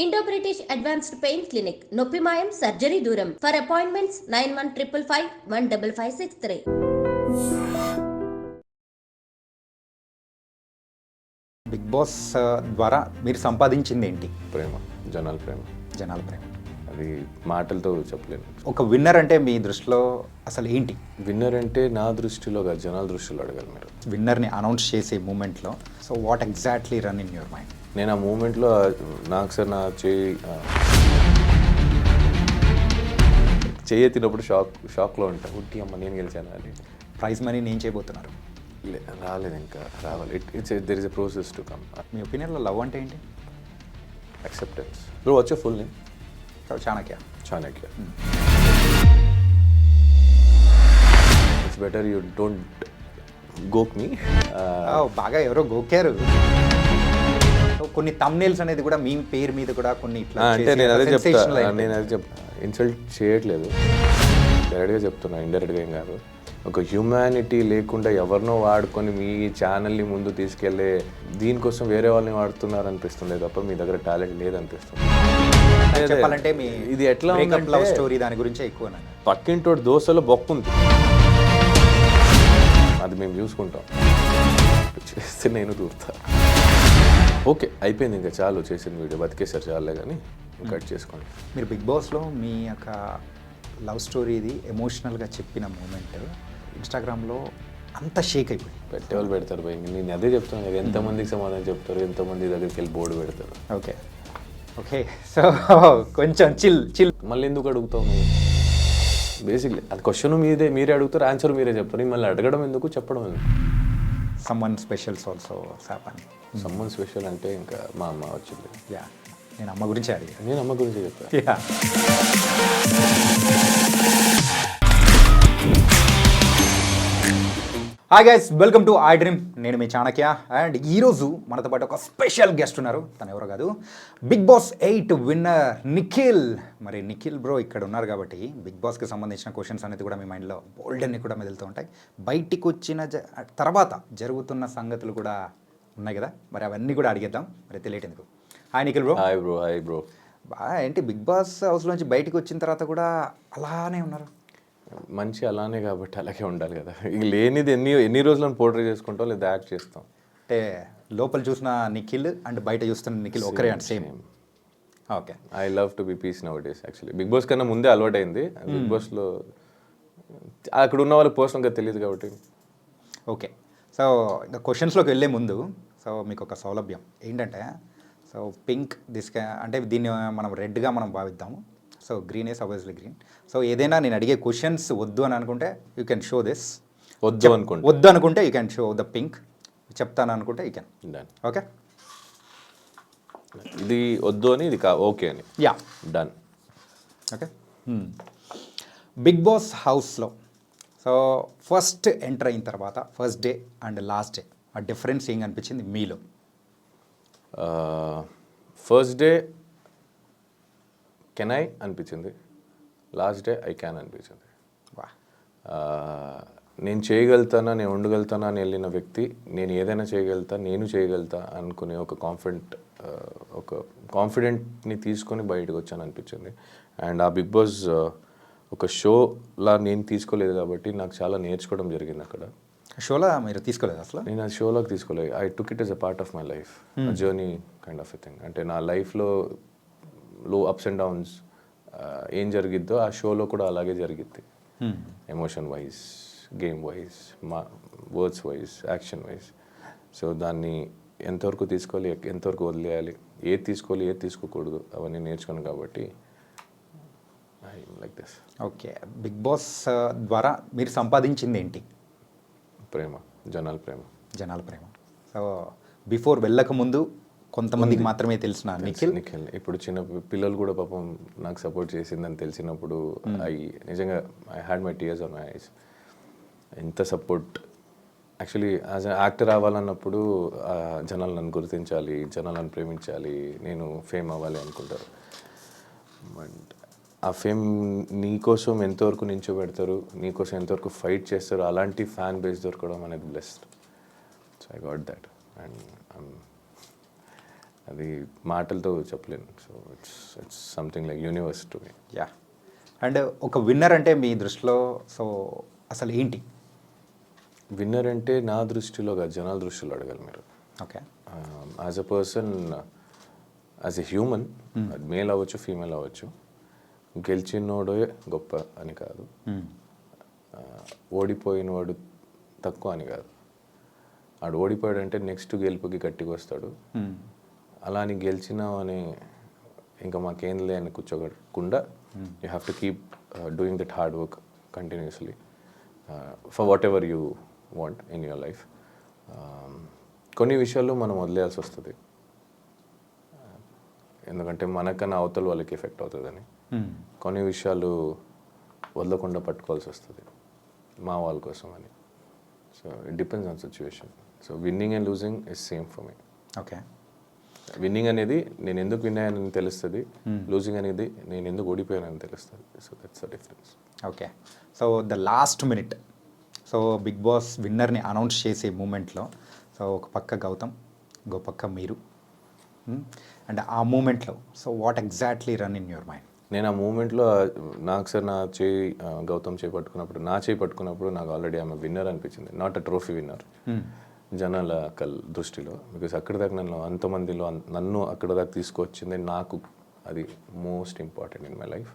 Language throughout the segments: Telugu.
Indo British advanced pain clinic నొప్పి మాయం సర్జరీ దూరం ఫర్ అపాయింట్మెంట్స్ 9155515563. బిగ్ బాస్ ద్వారా మీరు సంపాదించింది ఏంటి? ప్రేమ, జనాల ప్రేమ. జనాల ప్రేమ. అది మాటలతో చెప్పలేను. ఒక విన్నర్ అంటే మీ దృష్టిలో అసలు ఏంటి? విన్నర్ అంటే నా దృష్టిలో కాదు, జనాల దృష్టిలో అడగాలి మీరు. విన్నర్ని అనౌన్స్ చేసే మూమెంట్లో so what exactly run in your mind? నేను ఆ మూమెంట్లో నాకు సార్ నా చేయెత్తినప్పుడు షాక్లో ఉంటాను. ఉట్టి అమ్మ నేను గెలిచాను అని. ప్రైజ్ మనీ నేను చేయబోతున్నారు? రాలేదు, ఇంకా రావాలి. There is a process to come. మీ ఒపీనియన్లో లవ్ అంటే ఏంటి? Acceptance. Bro, what's your full name? Chanakya. Chanakya. It's better you don't గోక్ మీ. బాగా ఎవరో గోకారు. కొన్ని తమ్నేల్స్ అనేది కూడా మీ పేరు మీద కూడా కొన్ని ఇట్లా అంటే నేను అదే చెప్తా ఇన్సల్ట్ చేయట్లేదు, డైరెక్ట్గా చెప్తున్నా, ఇండైరెక్ట్గా ఏం కాదు. ఒక హ్యూమానిటీ లేకుండా ఎవరినో వాడుకొని మీ ఛానల్ని ముందు తీసుకెళ్ళే దీనికోసం వేరే వాళ్ళని వాడుతున్నారు అనిపిస్తుంది తప్ప మీ దగ్గర టాలెంట్ లేదనిపిస్తుంది. చెప్పాలంటే మీ ఇది ఎట్లా లవ్ స్టోరీ దాని గురించే ఎక్కువ. పక్కింటోటి దోశలో బొక్కుంది, అది మేము చూసుకుంటాం, చేస్తే నేను దూరుతా. ఓకే, అయిపోయింది, ఇంకా చాలు చేసిన వీడియో, బతికేసారు చాలే, కానీ కట్ చేసుకోండి. మీరు బిగ్ బాస్లో మీ యొక్క లవ్ స్టోరీది ఎమోషనల్గా చెప్పిన మూమెంట్ ఇన్స్టాగ్రామ్లో అంత షేక్ అయిపోయింది. పెట్టేవాళ్ళు పెడతారు భయ, నేను అదే చెప్తాను కదా, ఎంతమందికి సమాధానం చెప్తారు, ఎంతమంది దగ్గరికి వెళ్ళి బోర్డు పెడతారు. ఓకే ఓకే, సో కొంచెం చిల్. మళ్ళీ ఎందుకు అడుగుతావు నువ్వు? బేసిక్లీ అది క్వశ్చన్ మీరే అడుగుతారు, ఆన్సర్ మీరే చెప్తారు. మళ్ళీ అడగడం ఎందుకు, చెప్పడం ఎందుకు? Someone specials also happen. Someone special అంటే ఇంకా మా అమ్మ వచ్చింది. యా, నేను అమ్మ గురించి అడిగాను. నేను అమ్మ గురించి చెప్పాను. Yeah. Hi guys, welcome to I dream. నేను మీ చాణక్య. అండ్ ఈరోజు మనతో పాటు ఒక స్పెషల్ గెస్ట్ ఉన్నారు. తను ఎవరో కాదు, బిగ్ బాస్ 8 విన్నర్ నిఖిల్. మరి నిఖిల్ బ్రో ఇక్కడ ఉన్నారు కాబట్టి బిగ్ బాస్కి సంబంధించిన క్వశ్చన్స్ అనేది కూడా మీ మైండ్లో బోల్డ్ అన్ని కూడా మెదులుతూ ఉంటాయి. బయటికి వచ్చిన తర్వాత జరుగుతున్న సంగతులు కూడా ఉన్నాయి కదా, మరి అవన్నీ కూడా అడిగేద్దాం. మరి తెలియటెందుకు. Hi Nikhil bro. Hi bro. ఏంటి బిగ్ బాస్ హౌస్లోంచి బయటికి వచ్చిన తర్వాత కూడా అలానే ఉన్నారు? మంచి అలానే కాబట్టి అలాగే ఉండాలి కదా. ఇక లేనిది ఎన్ని రోజులను పోర్ట్రే చేసుకుంటాం లేదా యాక్ట్ చేస్తాం. అంటే లోపల చూసిన నిఖిల్ అండ్ బయట చూస్తున్న నిఖిల్ ఒకరే and same. Okay, I love to be peace nowadays. Actually Bigg Boss కన్నా ముందే అలవాటైంది. బిగ్ బాస్లో అక్కడ ఉన్న వాళ్ళకి పర్సనల్గా తెలియదు కాబట్టి. ఓకే, సో ఇంకా క్వశ్చన్స్లోకి వెళ్ళే ముందు సో మీకు ఒక సౌలభ్యం ఏంటంటే, సో పింక్ అంటే దీన్ని మనం రెడ్గా మనం భావిద్దాము. So green is obviously green. So ఏదైనా నేను అడిగే క్వశ్చన్స్ వద్దు అని అనుకుంటే యూ కెన్ షో దిస్. వద్దు అనుకుంటే you can show the pink. చెప్తాను అనుకుంటే యూ కెన్. డన్. ఓకే, ఇది వద్దు అని, ఇది ఓకే అని. Yeah, done. Okay. Bigg Boss హౌస్లో సో ఫస్ట్ ఎంటర్ అయిన తర్వాత first day and last day ఆ డిఫరెన్స్ ఏం అనిపించింది మీలో? ఫస్ట్ డే కెన్ ఐ అనిపించింది, లాస్ట్ డే ఐ క్యాన్ అనిపించింది. నేను చేయగలుగుతానా, నేను ఉండగలుగుతానా అని వెళ్ళిన వ్యక్తి, నేను ఏదైనా చేయగలుగుతా, నేను చేయగలుగుతా అనుకునే ఒక కాన్ఫిడెంట్ని తీసుకొని బయటకు వచ్చాను అనిపించింది. అండ్ ఆ బిగ్ బాస్ ఒక షోలా నేను తీసుకోలేదు కాబట్టి నాకు చాలా నేర్చుకోవడం జరిగింది అక్కడ. షోలో మీరు తీసుకోలేదు అసలు? నేను ఆ షోలోకి తీసుకోలేదు. I took it yes a part of my life, journey kind of a thing. అంటే నా లైఫ్లో లో అప్స్ అండ్ డౌన్స్ ఏం జరిగిద్దో ఆ షోలో కూడా అలాగే జరిగిద్ది. ఎమోషన్ వైజ్, గేమ్ వైజ్, మా words wise, action wise. So దాన్ని ఎంతవరకు తీసుకోవాలి, ఎంతవరకు వదిలేయాలి, ఏది తీసుకోవాలి, ఏది తీసుకోకూడదు, అవన్నీ నేర్చుకున్నాను కాబట్టి I like this. Okay, Bigg Boss ద్వారా మీరు సంపాదించింది ఏంటి? ప్రేమ, జనాల ప్రేమ. జనాల ప్రేమ. సో బిఫోర్ వెళ్ళకముందు కొంతమందికి మాత్రమే తెలిసిన నిఖిల్. ఇప్పుడు చిన్న పిల్లలు కూడా పాపం నాకు సపోర్ట్ చేసిందని తెలిసినప్పుడు నిజంగా I had my tears on my eyes. ఎంత support. Actually as a actor అవ్వాలన్నప్పుడు జనాలు నన్ను గుర్తించాలి, జనాలు నన్ను ప్రేమించాలి, నేను ఫేమ్ అవ్వాలి అనుకుంటారు. బట్ ఆ ఫేమ్ నీకోసం ఎంతవరకు నించోబెడతారు, నీకోసం ఎంతవరకు ఫైట్ చేస్తారు, అలాంటి ఫ్యాన్ బేస్ దొరకడం అనేది blessed. So I got that. And అది మాటలతో చెప్పలేను. So it's something like universe to me. Yeah. And ఒక విన్నర్ అంటే మీ దృష్టిలో సో అసలు ఏంటి? విన్నర్ అంటే నా దృష్టిలో కాదు, జనాల దృష్టిలో అడగాలి మీరు. Okay. As a person, as a human, male అవ్వచ్చు ఫీమేల్ అవ్వచ్చు, గెలిచినోడే గొప్ప అని కాదు, ఓడిపోయినవాడు తక్కువ అని కాదు. ఆడు ఓడిపోయాడంటే నెక్స్ట్ గెలుపుకి గట్టిగా వస్తాడు. అలా అని గెలిచినావు అని ఇంకా మాకేంలే అని కూర్చోకుండా you have to keep doing that hard work continuously for whatever you want in your life. కొన్ని విషయాల్లో మనం వదిలేయాల్సి వస్తుంది, ఎందుకంటే మనకన్నా అవతల వాళ్ళకి ఎఫెక్ట్ అవుతుందని. కొన్ని విషయాలు వదలకుండా పట్టుకోవాల్సి వస్తుంది మా వాళ్ళ కోసం అని. So it depends on situation. So winning and losing is same for me. Okay. Winnowing అనేది నేను ఎందుకు విన్ అయ్యానని తెలుస్తుంది, లూజింగ్ అనేది నేను ఎందుకు ఓడిపోయానని తెలుస్తుంది. So that's the difference. Okay. So the last minute, so big boss విన్నర్ని అనౌన్స్ చేసే మూమెంట్లో సో ఒక పక్క గౌతమ్, ఇంకో పక్క మీరు, అండ్ ఆ మూమెంట్లో so what exactly run in your mind? నేను ఆ మూమెంట్లో నాకు సార్ నా చేయి గౌతమ్ చేయి పట్టుకున్నప్పుడు నాకు ఆల్రెడీ ఆమె విన్నర్ అనిపించింది, నాట్ అ ట్రోఫీ విన్నర్ జనాల దృష్టిలో. బికాస్ అక్కడ దాకా అంతమందిలో నన్ను అక్కడ దాకా తీసుకొచ్చింది, నాకు అది most important in my life.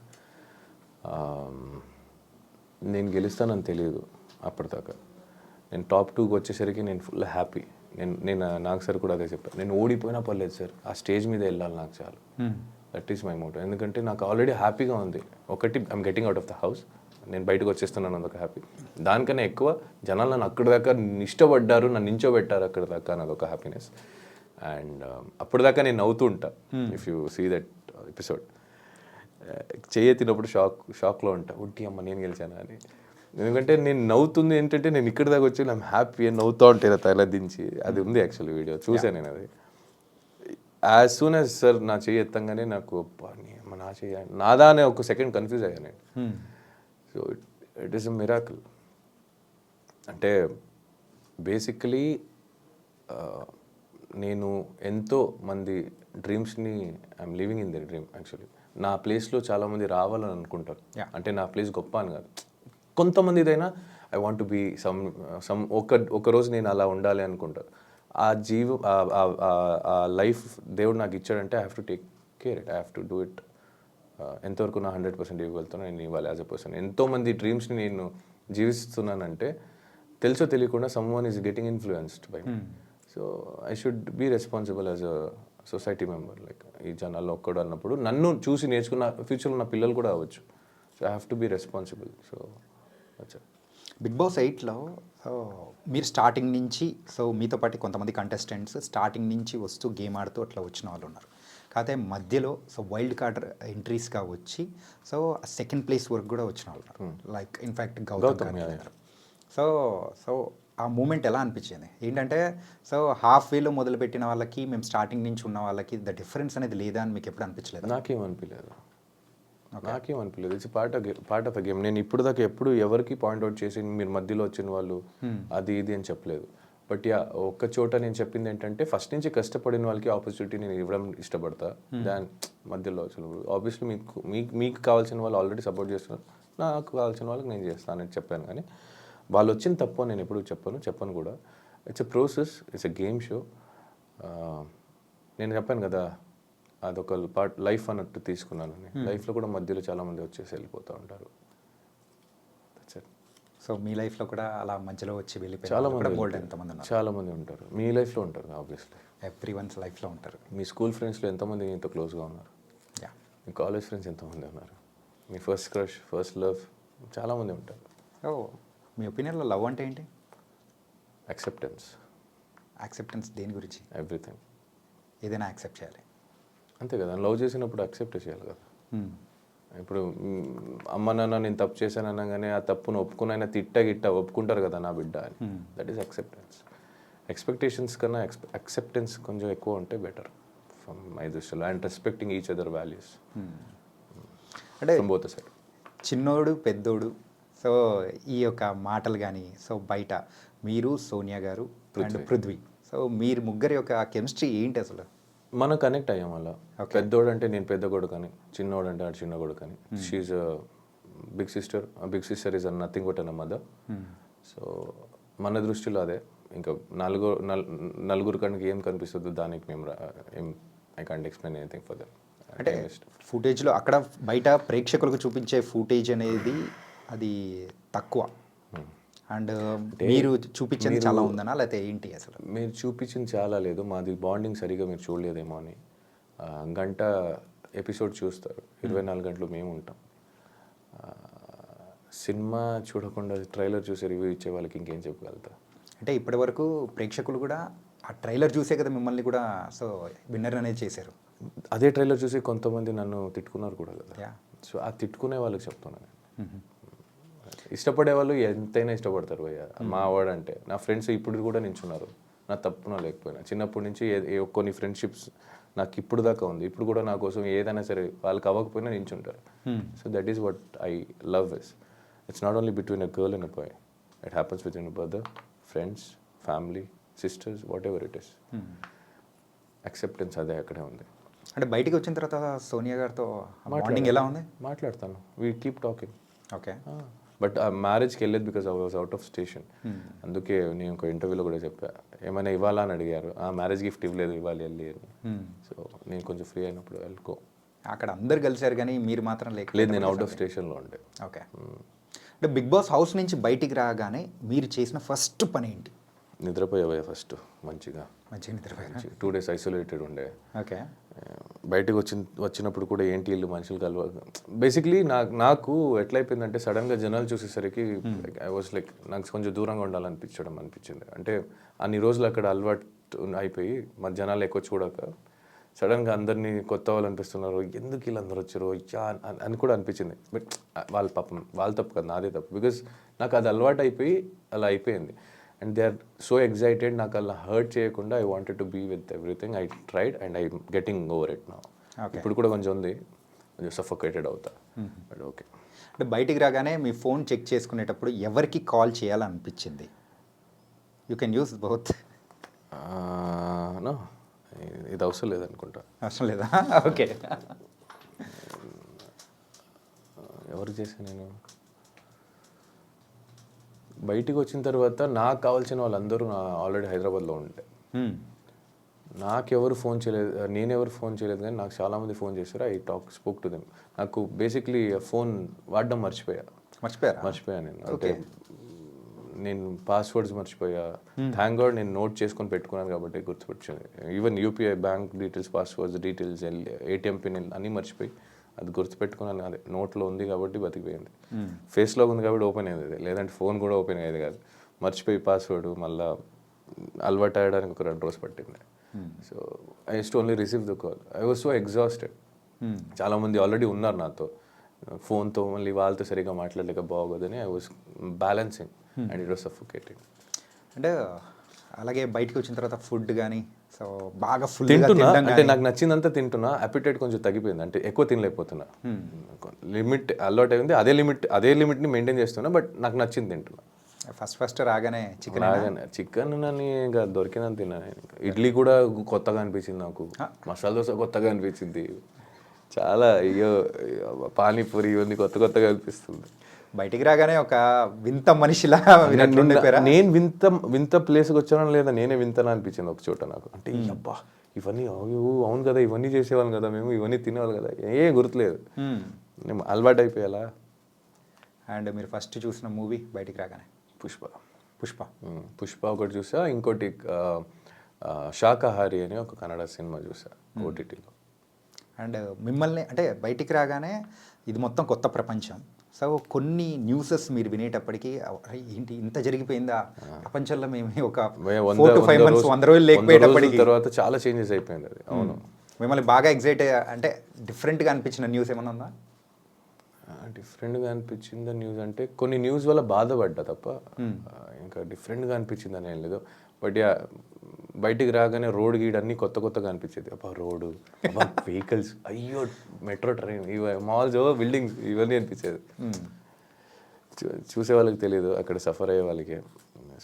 నేను గెలుస్తానని తెలియదు అప్పటిదాకా. నేను టాప్ 2కి వచ్చేసరికి నేను ఫుల్ హ్యాపీ. నేను నాకు సార్ కూడా అదే చెప్పాను, నేను ఓడిపోయినా పర్లేదు సార్, ఆ స్టేజ్ మీద వెళ్ళాలి నాకు చాలు. That is my Moto. ఎందుకంటే నాకు ఆల్రెడీ హ్యాపీగా ఉంది. ఒకటి, I'm getting out of the house, నేను బయటకు వచ్చేస్తున్నాను, అదొక హ్యాపీ. దానికన్నా ఎక్కువ జనాలు నన్ను అక్కడి దాకా ఇష్టపడ్డారు, నన్ను నించోబెట్టారు అక్కడ దాకా, అదొక హ్యాపీనెస్. అండ్ అప్పటిదాకా నేను నవ్వుతూ ఉంటా. If you see that episode, చేయెత్తినప్పుడు షాక్లో ఉంటా, ఒట్టి అమ్మ నేను గెలిచానా అని. ఎందుకంటే నేను నవ్వుతుంది ఏంటంటే నేను ఇక్కడి దాకా వచ్చి నేను హ్యాపీ అని నవ్వుతూ ఉంటాను తల దించి. అది ఉంది యాక్చువల్లీ వీడియో చూసాను నేను. అది యాజ్ సూన్ యాజ్ సార్ నా చేయి ఎత్తంగానే నాకు నా చేయ నాదా అనే ఒక సెకండ్ కన్ఫ్యూజ్ అయ్యాను నేను. So it is a miracle. అంటే బేసికలీ నేను ఎంతో మంది డ్రీమ్స్ని I'm living in the dream. Actually నా ప్లేస్లో చాలామంది రావాలని అనుకుంటారు. అంటే నా ప్లేస్ గొప్ప అని కాదు, కొంతమందిదైనా ఐ వాంట్ టు బీ ఒక రోజు నేను అలా ఉండాలి అనుకుంటారు. ఆ ఆ లైఫ్ దేవుడు నాకు ఇచ్చాడంటే I have to take care it, I have to do it. ఎంతవరకు నా 100% ఇవ్వగలుగుతాను నేను ఇవ్వాలి యాజ్ అ పర్సన్. ఎంతోమంది డ్రీమ్స్ని నేను జీవిస్తున్నానంటే తెలుసో తెలియకుండా someone is getting influenced by me. So I should be responsible as a society member. Like ఈ జనాల్లో ఒక్కడు అన్నప్పుడు నన్ను చూసి నేర్చుకున్న ఫ్యూచర్లో నా పిల్లలు కూడా అవ్వచ్చు. So I have to be responsible. So అచ్చా. బిగ్ బాస్ 8లో సో మీరు స్టార్టింగ్ నుంచి సో మీతో పాటు కొంతమంది కంటెస్టెంట్స్ స్టార్టింగ్ నుంచి వస్తూ గేమ్ ఆడుతూ అట్లా వచ్చిన వాళ్ళు ఉన్నారు. కాకపోతే మధ్యలో సో వైల్డ్ కార్డ్ ఎంట్రీస్గా వచ్చి సో సెకండ్ ప్లేస్ వరకు కూడా వచ్చిన వాళ్ళు ఉన్నారు. లైక్ ఇన్ఫ్యాక్ట్ గౌతమ్ గారు. సో సో ఆ మూమెంట్ ఎలా అనిపించింది? ఏంటంటే సో హాఫ్ వేలో మొదలుపెట్టిన వాళ్ళకి మేము స్టార్టింగ్ నుంచి ఉన్న వాళ్ళకి ద డిఫరెన్స్ అనేది లేదా అని మీకు ఎప్పుడు అనిపించలేదు? నాకేమనిపించలేదు. It's part of a game. నేను ఇప్పుడు దాకా ఎప్పుడు ఎవరికి పాయింట్అవుట్ చేసి మీరు మధ్యలో వచ్చిన వాళ్ళు అది ఇది అని చెప్పలేదు. బట్ యా, ఒక్క చోట నేను చెప్పింది ఏంటంటే ఫస్ట్ నుంచి కష్టపడిన వాళ్ళకి ఆపర్చునిటీ నేను ఇవ్వడం ఇష్టపడతా. దాని మధ్యలో వచ్చినప్పుడు ఆబ్వియస్లీ మీకు కావాల్సిన వాళ్ళు ఆల్రెడీ సపోర్ట్ చేస్తున్నారు, నాకు కావాల్సిన వాళ్ళకి నేను చేస్తానని చెప్పాను. కానీ వాళ్ళు వచ్చిన తప్పు నేను ఎప్పుడు చెప్పను కూడా. It's a process, it's a game show. నేను చెప్పాను కదా అదొక పార్ట్ లైఫ్ అన్నట్టు తీసుకున్నానని. లైఫ్లో కూడా మధ్యలో చాలామంది వచ్చేసి వెళ్ళిపోతూ ఉంటారు. సో మీ లైఫ్లో కూడా అలా మధ్యలో వచ్చి వెళ్ళిపోయి చాలామంది ఉంటారు. మీ లైఫ్లో ఉంటారు ఆబ్వియస్లీ, ఎవ్రీవన్స్ లైఫ్లో ఉంటారు. మీ స్కూల్ ఫ్రెండ్స్లో ఎంతమంది ఇంత క్లోజ్గా ఉన్నారు? మీ కాలేజ్ ఫ్రెండ్స్ ఎంతమంది ఉన్నారు? మీ ఫస్ట్ క్రష్, ఫస్ట్ లవ్ చాలామంది ఉంటారు. మీ ఒపీనియన్లో లవ్ అంటే ఏంటి? యాక్సెప్టెన్స్ దేని గురించి? ఎవ్రీథింగ్. ఏదైనా యాక్సెప్ట్ చేయాలి అంతే కదా. లవ్ చేసినప్పుడు యాక్సెప్ట్ చేయాలి కదా. ఇప్పుడు అమ్మ నాన్న నేను తప్పు చేశాను అనగానే ఆ తప్పును ఒప్పుకునైనా గిట్ట ఒప్పుకుంటారు కదా నా బిడ్డ అని. That is acceptance. ఎక్స్పెక్టేషన్స్ కన్నా యాక్సెప్టెన్స్ కొంచెం ఎక్కువ ఉంటే బెటర్ ఫ్రమ్ మై దృష్టిలో. And respecting each other values అంటే బోత్ సైడ్. చిన్నోడు పెద్దోడు సో ఈ యొక్క మాటలు కానీ సో బయట మీరు సోనియా గారు అండ్ పృథ్వీ సో మీరు ముగ్గురి యొక్క కెమిస్ట్రీ ఏంటి అసలు? మనం కనెక్ట్ అయ్యాం అలా. పెద్దోడు అంటే నేను పెద్ద కొడుకని, చిన్నోడు అంటే ఆడు చిన్న కొడుకని. She big sister. Big sister is nothing but an mother. So మన దృష్టిలో అదే. ఇంకా నలుగురు కనుక ఏం కనిపిస్తుందో దానికి మేము I can't explain anything for that. అంటే ఫుటేజ్లో అక్కడ బయట ప్రేక్షకులకు చూపించే ఫుటేజ్ అనేది అది తక్కువ, అండ్ మీరు చూపించేది చాలా ఉందనా లేకపోతే ఏంటి అసలు? మీరు చూపించింది చాలా లేదు, మాది బాండింగ్ సరిగా మీరు చూడలేదేమో అని. గంట ఎపిసోడ్ చూస్తారు, 24 గంటలు మేము ఉంటాం. సినిమా చూడకుండా ట్రైలర్ చూసి రివ్యూ ఇచ్చే వాళ్ళకి ఇంకేం చెప్పగలుగుతా? అంటే ఇప్పటి వరకు ప్రేక్షకులు కూడా ఆ ట్రైలర్ చూసే కదా మిమ్మల్ని కూడా సో విన్నర్ అనేది చేశారు. అదే ట్రైలర్ చూసి కొంతమంది నన్ను తిట్టుకున్నారు కూడా కదా. సో ఆ తిట్టుకునే వాళ్ళకి చెప్తున్నాను నేను. ఇష్టపడే వాళ్ళు ఎంతైనా ఇష్టపడతారు భయ్య. మా వాడంటే నా ఫ్రెండ్స్ ఇప్పుడు కూడా నించున్నారు, నా తప్పున లేకపోయినా. చిన్నప్పటి నుంచి కొన్ని ఫ్రెండ్షిప్స్ నాకు ఇప్పుడు దాకా ఉంది. ఇప్పుడు కూడా నా కోసం ఏదైనా సరే వాళ్ళకి అవ్వకపోయినా నించుంటారు. So that is what I love is. It's not only between a girl and a boy, it happens between a brother, friends, family, sisters, whatever it is. Acceptance అదే అక్కడే ఉంది. అంటే బయటికి వచ్చిన తర్వాత సోనియా గారితో బాండింగ్ ఎలా ఉంది? మాట్లాడతాను, we keep talking. Okay. But ఆ మ్యారేజ్కి వెళ్ళేది because I was out of station. అందుకే నేను ఒక ఇంటర్వ్యూలో కూడా చెప్పా, ఏమైనా ఇవ్వాలా అని అడిగారు. ఆ మ్యారేజ్ గిఫ్ట్ ఇవ్వలేదు, ఇవ్వాలి వెళ్ళి అని. సో నేను కొంచెం ఫ్రీ అయినప్పుడు వెళ్ళుకో. అక్కడ అందరు కలిసారు కానీ మీరు మాత్రం లేదు, నేను అవుట్ ఆఫ్ స్టేషన్లో ఉండే. ఓకే. అంటే బిగ్ బాస్ హౌస్ నుంచి బయటికి రాగానే మీరు చేసిన ఫస్ట్ పని ఏంటి? నిద్రపోయావా ఫస్ట్ మంచిగా నిద్రపోయా. 2 days ఐసోలేటెడ్ ఉండే. ఓకే. బయటకు వచ్చినప్పుడు కూడా ఏంటి వీళ్ళు మనుషులు కలవ. బేసిక్లీ నాకు ఎట్లయిపోయిందంటే సడన్గా జనాలు చూసేసరికి ఐ వాజ్ లైక్ నాకు కొంచెం దూరంగా అనిపించింది. అంటే అన్ని రోజులు అక్కడ అలవాటు అయిపోయి మా జనాలు ఎక్కువ చూడక సడన్గా అందరినీ కొత్త వాళ్ళు అనిపిస్తున్నారు, ఎందుకు వీళ్ళందరూ వచ్చారు అని కూడా అనిపించింది. బట్ వాళ్ళ పాపం వాళ్ళ తప్పు కదా, నాదే తప్పు. బికాస్ నాకు అది అలవాటు అయిపోయి అలా అయిపోయింది. And they are so excited. నాకు అలా హర్ట్ చేయకుండా I wanted to be with everything. I tried and I getting over it now. ఇప్పుడు కూడా కొంచెం ఉంది, కొంచెం సఫోకేటెడ్ అవుతా. But okay. అంటే బయటికి రాగానే మీ ఫోన్ చెక్ చేసుకునేటప్పుడు ఎవరికి కాల్ చేయాలనిపించింది? You can use both. No, ఇది అవసరం లేదనుకుంటా. అవసరం లేదా? ఓకే. ఎవరికి చేశాను నేను? బయటికి వచ్చిన తర్వాత నాకు కావాల్సిన వాళ్ళందరూ ఆల్రెడీ హైదరాబాద్లో ఉండే. నాకెవరు ఫోన్ చేయలేదు, నేనెవరు ఫోన్ చేయలేదు, కానీ నాకు చాలామంది ఫోన్ చేశారు. I spoke to them. నాకు బేసిక్లీ ఫోన్ వాడడం మర్చిపోయా నేను. అంటే నేను పాస్వర్డ్స్ మర్చిపోయా. థ్యాంక్ గాడ్ నేను నోట్ చేసుకొని పెట్టుకున్నాను కాబట్టి గుర్తుపెట్టింది. Even UPI bank details, passwords details, ATM pin అన్నీ మర్చిపోయి అది గుర్తుపెట్టుకున్నాను. అదే నోట్లో ఉంది కాబట్టి బతికిపోయింది. ఫేస్లో ఉంది కాబట్టి ఓపెన్ అయ్యేది, లేదంటే ఫోన్ కూడా ఓపెన్ అయ్యేది కాదు. మర్చిపోయి పాస్వర్డ్ మళ్ళీ అలవాటు అయ్యడానికి ఒక 2 రోజులు పట్టింది. So I use to only receive the call. I was so exhausted. చాలామంది ఆల్రెడీ ఉన్నారు నాతో, ఫోన్తో మళ్ళీ వాళ్ళతో సరిగ్గా మాట్లాడలేక బాగోదని I was balancing and it was suffocating. అంటే అలాగే బయటకు వచ్చిన తర్వాత ఫుడ్ కానీ సో బాగా ఫుల్ తింటున్నా, అంటే నాకు నచ్చిందంతా తింటున్నా. అపిటైట్ కొంచెం తగ్గిపోయింది, అంటే ఎక్కువ తినలేకపోతున్నా. లిమిట్ అలవాటు అయింది, అదే లిమిట్ని మెయింటైన్ చేస్తున్నా. బట్ నాకు నచ్చింది తింటున్నా. ఫస్ట్ రాగానే చికెన్ నన్ను ఇంకా దొరికినంత తిన్నా. ఇడ్లీ కూడా కొత్తగా అనిపించింది నాకు, మసాలా దోశ కొత్తగా అనిపించింది, చాలా అయ్యో పానీపూరి ఇవన్నీ కొత్తగా అనిపిస్తుంది. బయటికి రాగానే ఒక వింత మనిషిలా నేను వింత ప్లేస్కి వచ్చానో లేదా నేనే వింతనా అనిపించింది ఒక చోట నాకు. అంటే అబ్బా ఇవన్నీ అవును కదా, ఇవన్నీ చేసేవాళ్ళం కదా మేము, ఇవన్నీ తినేవాళ్ళు కదా, గుర్తులేదు, నేను అలవాటు అయిపోయాలా. అండ్ మీరు ఫస్ట్ చూసిన మూవీ బయటికి రాగానే? పుష్ప ఒకటి చూసా. ఇంకోటి శాకాహారి అని ఒక కన్నడ సినిమా చూసా ఓటీటీలో. అండ్ మిమ్మల్ని అంటే బయటికి రాగానే ఇది మొత్తం కొత్త ప్రపంచం. సో కొన్ని న్యూసెస్ మీరు వినేటప్పటికీ ఏంటి ఇంత జరిగిపోయిందా ప్రపంచంలో, మేము ఒక 4 to 5 months 100 రోజులు లేకపోయేటప్పటికి తర్వాత చాలా చేంజెస్ అయిపోయింది అది. అవును. మిమ్మల్ని బాగా ఎగ్జైట్ అంటే డిఫరెంట్గా అనిపించిన న్యూస్ ఏమైనా ఉందా? డిఫరెంట్గా అనిపించింది న్యూస్ అంటే కొన్ని న్యూస్ వల్ల బాధపడ్డా తప్ప ఇంకా డిఫరెంట్గా అనిపించిందని ఏం లేదు. బట్ బయటికి రాగానే రోడ్ గీడ్ అన్నీ కొత్తగా అనిపించేది. అబ్బా రోడ్డు, అబ్బా వెహికల్స్, అయ్యో మెట్రో ట్రైన్, మాల్స్, బిల్డింగ్స్, ఇవన్నీ అనిపించేది. చూసే వాళ్ళకి తెలియదు, అక్కడ సఫర్ అయ్యే వాళ్ళకి.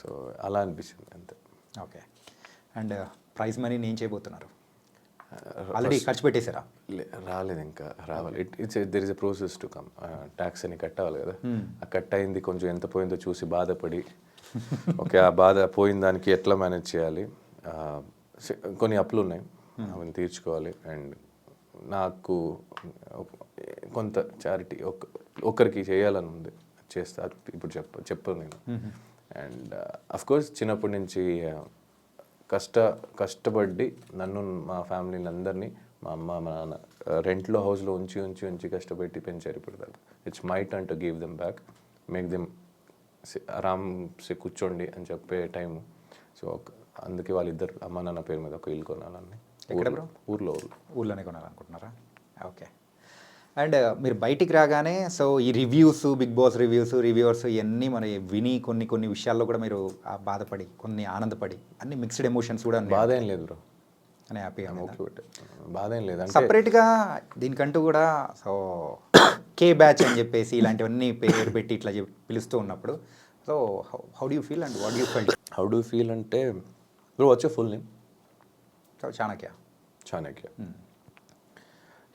సో అలా అనిపించింది అంతే. ఓకే. అండ్ ప్రైజ్ మనీ నేను చేయబోతున్నారు? ఆల్రెడీ ఖర్చు పెట్టేశారా? రాలేదు, ఇంకా రావాలి. There is a process to come. Tax అని కట్టాలి కదా, ఆ కట్ అయింది కొంచెం ఎంత పోయిందో చూసి బాధపడి ఓకే ఆ బాధ పోయిన దానికి ఎట్లా మేనేజ్ చేయాలి. కొన్ని అప్పులు ఉన్నాయి, అవన్నీ తీర్చుకోవాలి. అండ్ నాకు కొంత చారిటీ ఒకరికి చేయాలని ఉంది, చేస్తా. ఇప్పుడు చెప్పను నేను. అండ్ అఫ్కోర్స్ చిన్నప్పటి నుంచి కష్టపడి నన్ను మా ఫ్యామిలీని అందరినీ, మా అమ్మ మా నాన్న రెంట్లో హౌస్లో ఉంచి కష్టపెట్టి పెంచారు. ఇప్పుడు దాకా it's my turn to give them back, make them ఆరామ్సే కూర్చోండి అని చెప్పే టైము. సో అందుకే వాళ్ళిద్దరు అమ్మ నాన్న పేరు మీద ఒక ఇల్లు కొనాలని. ఊర్లోనే కొనాలనుకుంటున్నారా? ఓకే. అండ్ మీరు బయటికి రాగానే సో ఈ రివ్యూస్, బిగ్ బాస్ రివ్యూవర్స్ ఇవన్నీ మన విని కొన్ని విషయాల్లో కూడా మీరు బాధపడి, కొన్ని ఆనందపడి, అన్ని మిక్స్డ్ ఎమోషన్స్ కూడా. బాధ ఏం లేదు బ్రో, అని హ్యాపీగా బాధ ఏం లేదు. సపరేట్గా దీనికంటూ కూడా సో కే బ్యాచ్ అని చెప్పేసి ఇలాంటివన్నీ పేరు పెట్టి ఇట్లా పిలుస్తూ ఉన్నప్పుడు so how do you feel and what do you felt? How do feel అంటే బ్రో వచ్చే ఫుల్ నేమ్ చాణక్య.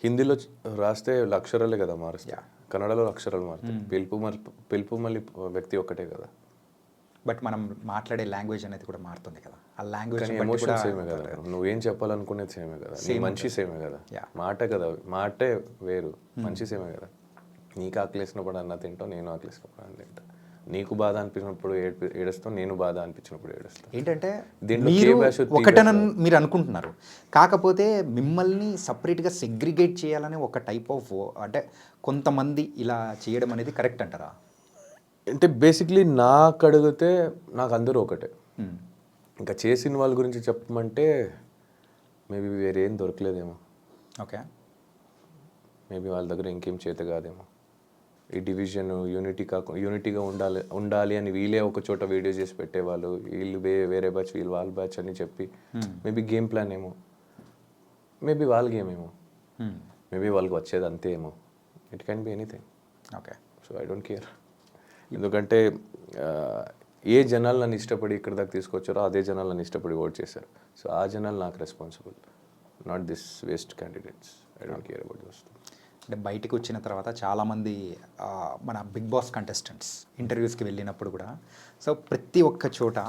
హిందీలో రాస్తే అక్షరాలే కదా మారుస్తా, కన్నడలో అక్షరాలు మారుతాయి. పిలుపు మళ్ళీ వ్యక్తి ఒక్కటే కదా, బట్ మనం మాట్లాడే లాంగ్వేజ్ అనేది కూడా మారుతుంది కదా. ఆ లాంగ్వేజ్ ఎమోషన్ సేమే కదా, నువ్వేం చెప్పాలనుకునేది సేమే కదా, నీ మనిషి సేమే కదా, మాటే వేరు, మనిషి సేమే కదా. నీకు ఆకలేసినప్పుడు అన్న తింటావు, నేను ఆకలేసినప్పుడు అన్న తింటా. నీకు బాధ అనిపించినప్పుడు ఏడుస్తావు, నేను బాధ అనిపించినప్పుడు ఏడుస్తాను. ఏంటంటే మీరు ఒకటనని మీరు అనుకుంటున్నారు, కాకపోతే మిమ్మల్ని సపరేట్గా సెగ్రిగేట్ చేయాలని ఒక టైప్ ఆఫ్ అంటే కొంతమంది ఇలా చేయడం అనేది కరెక్ట్ అంటారా? అంటే బేసిక్లీ నాకు అడిగితే నాకు అందరూ ఒకటే. ఇంకా చేసిన వాళ్ళ గురించి చెప్పమంటే మేబీ వేరేం దొరకలేదేమో. ఓకే, మేబీ వాళ్ళ దగ్గర ఇంకేం చేత కాదేమో. ఈ డివిజన్ యూనిటీగా ఉండాలి అని వీళ్ళే ఒక చోట వీడియో చేసి పెట్టేవాళ్ళు, వీళ్ళు వేరే బ్యాచ్, వీళ్ళు వాళ్ళ బ్యాచ్ అని చెప్పి మేబీ గేమ్ ప్లాన్ ఏమో, మేబీ వాళ్ళ గేమ్ ఏమో, మేబీ వాళ్ళకి వచ్చేది అంతే ఏమో. It can be anything. Okay, so I don't care. ఎందుకంటే ఏ జనాలు నన్ను ఇష్టపడి ఇక్కడ దాకా తీసుకొచ్చారో అదే జనాలు నన్ను ఇష్టపడి ఓట్ చేశారు. సో ఆ జనాలు నాకు responsible, not this waste candidates. I don't care about those. అంటే బయటికి వచ్చిన తర్వాత చాలామంది మన బిగ్ బాస్ కంటెస్టెంట్స్ ఇంటర్వ్యూస్కి వెళ్ళినప్పుడు కూడా సో ప్రతి ఒక్క చోట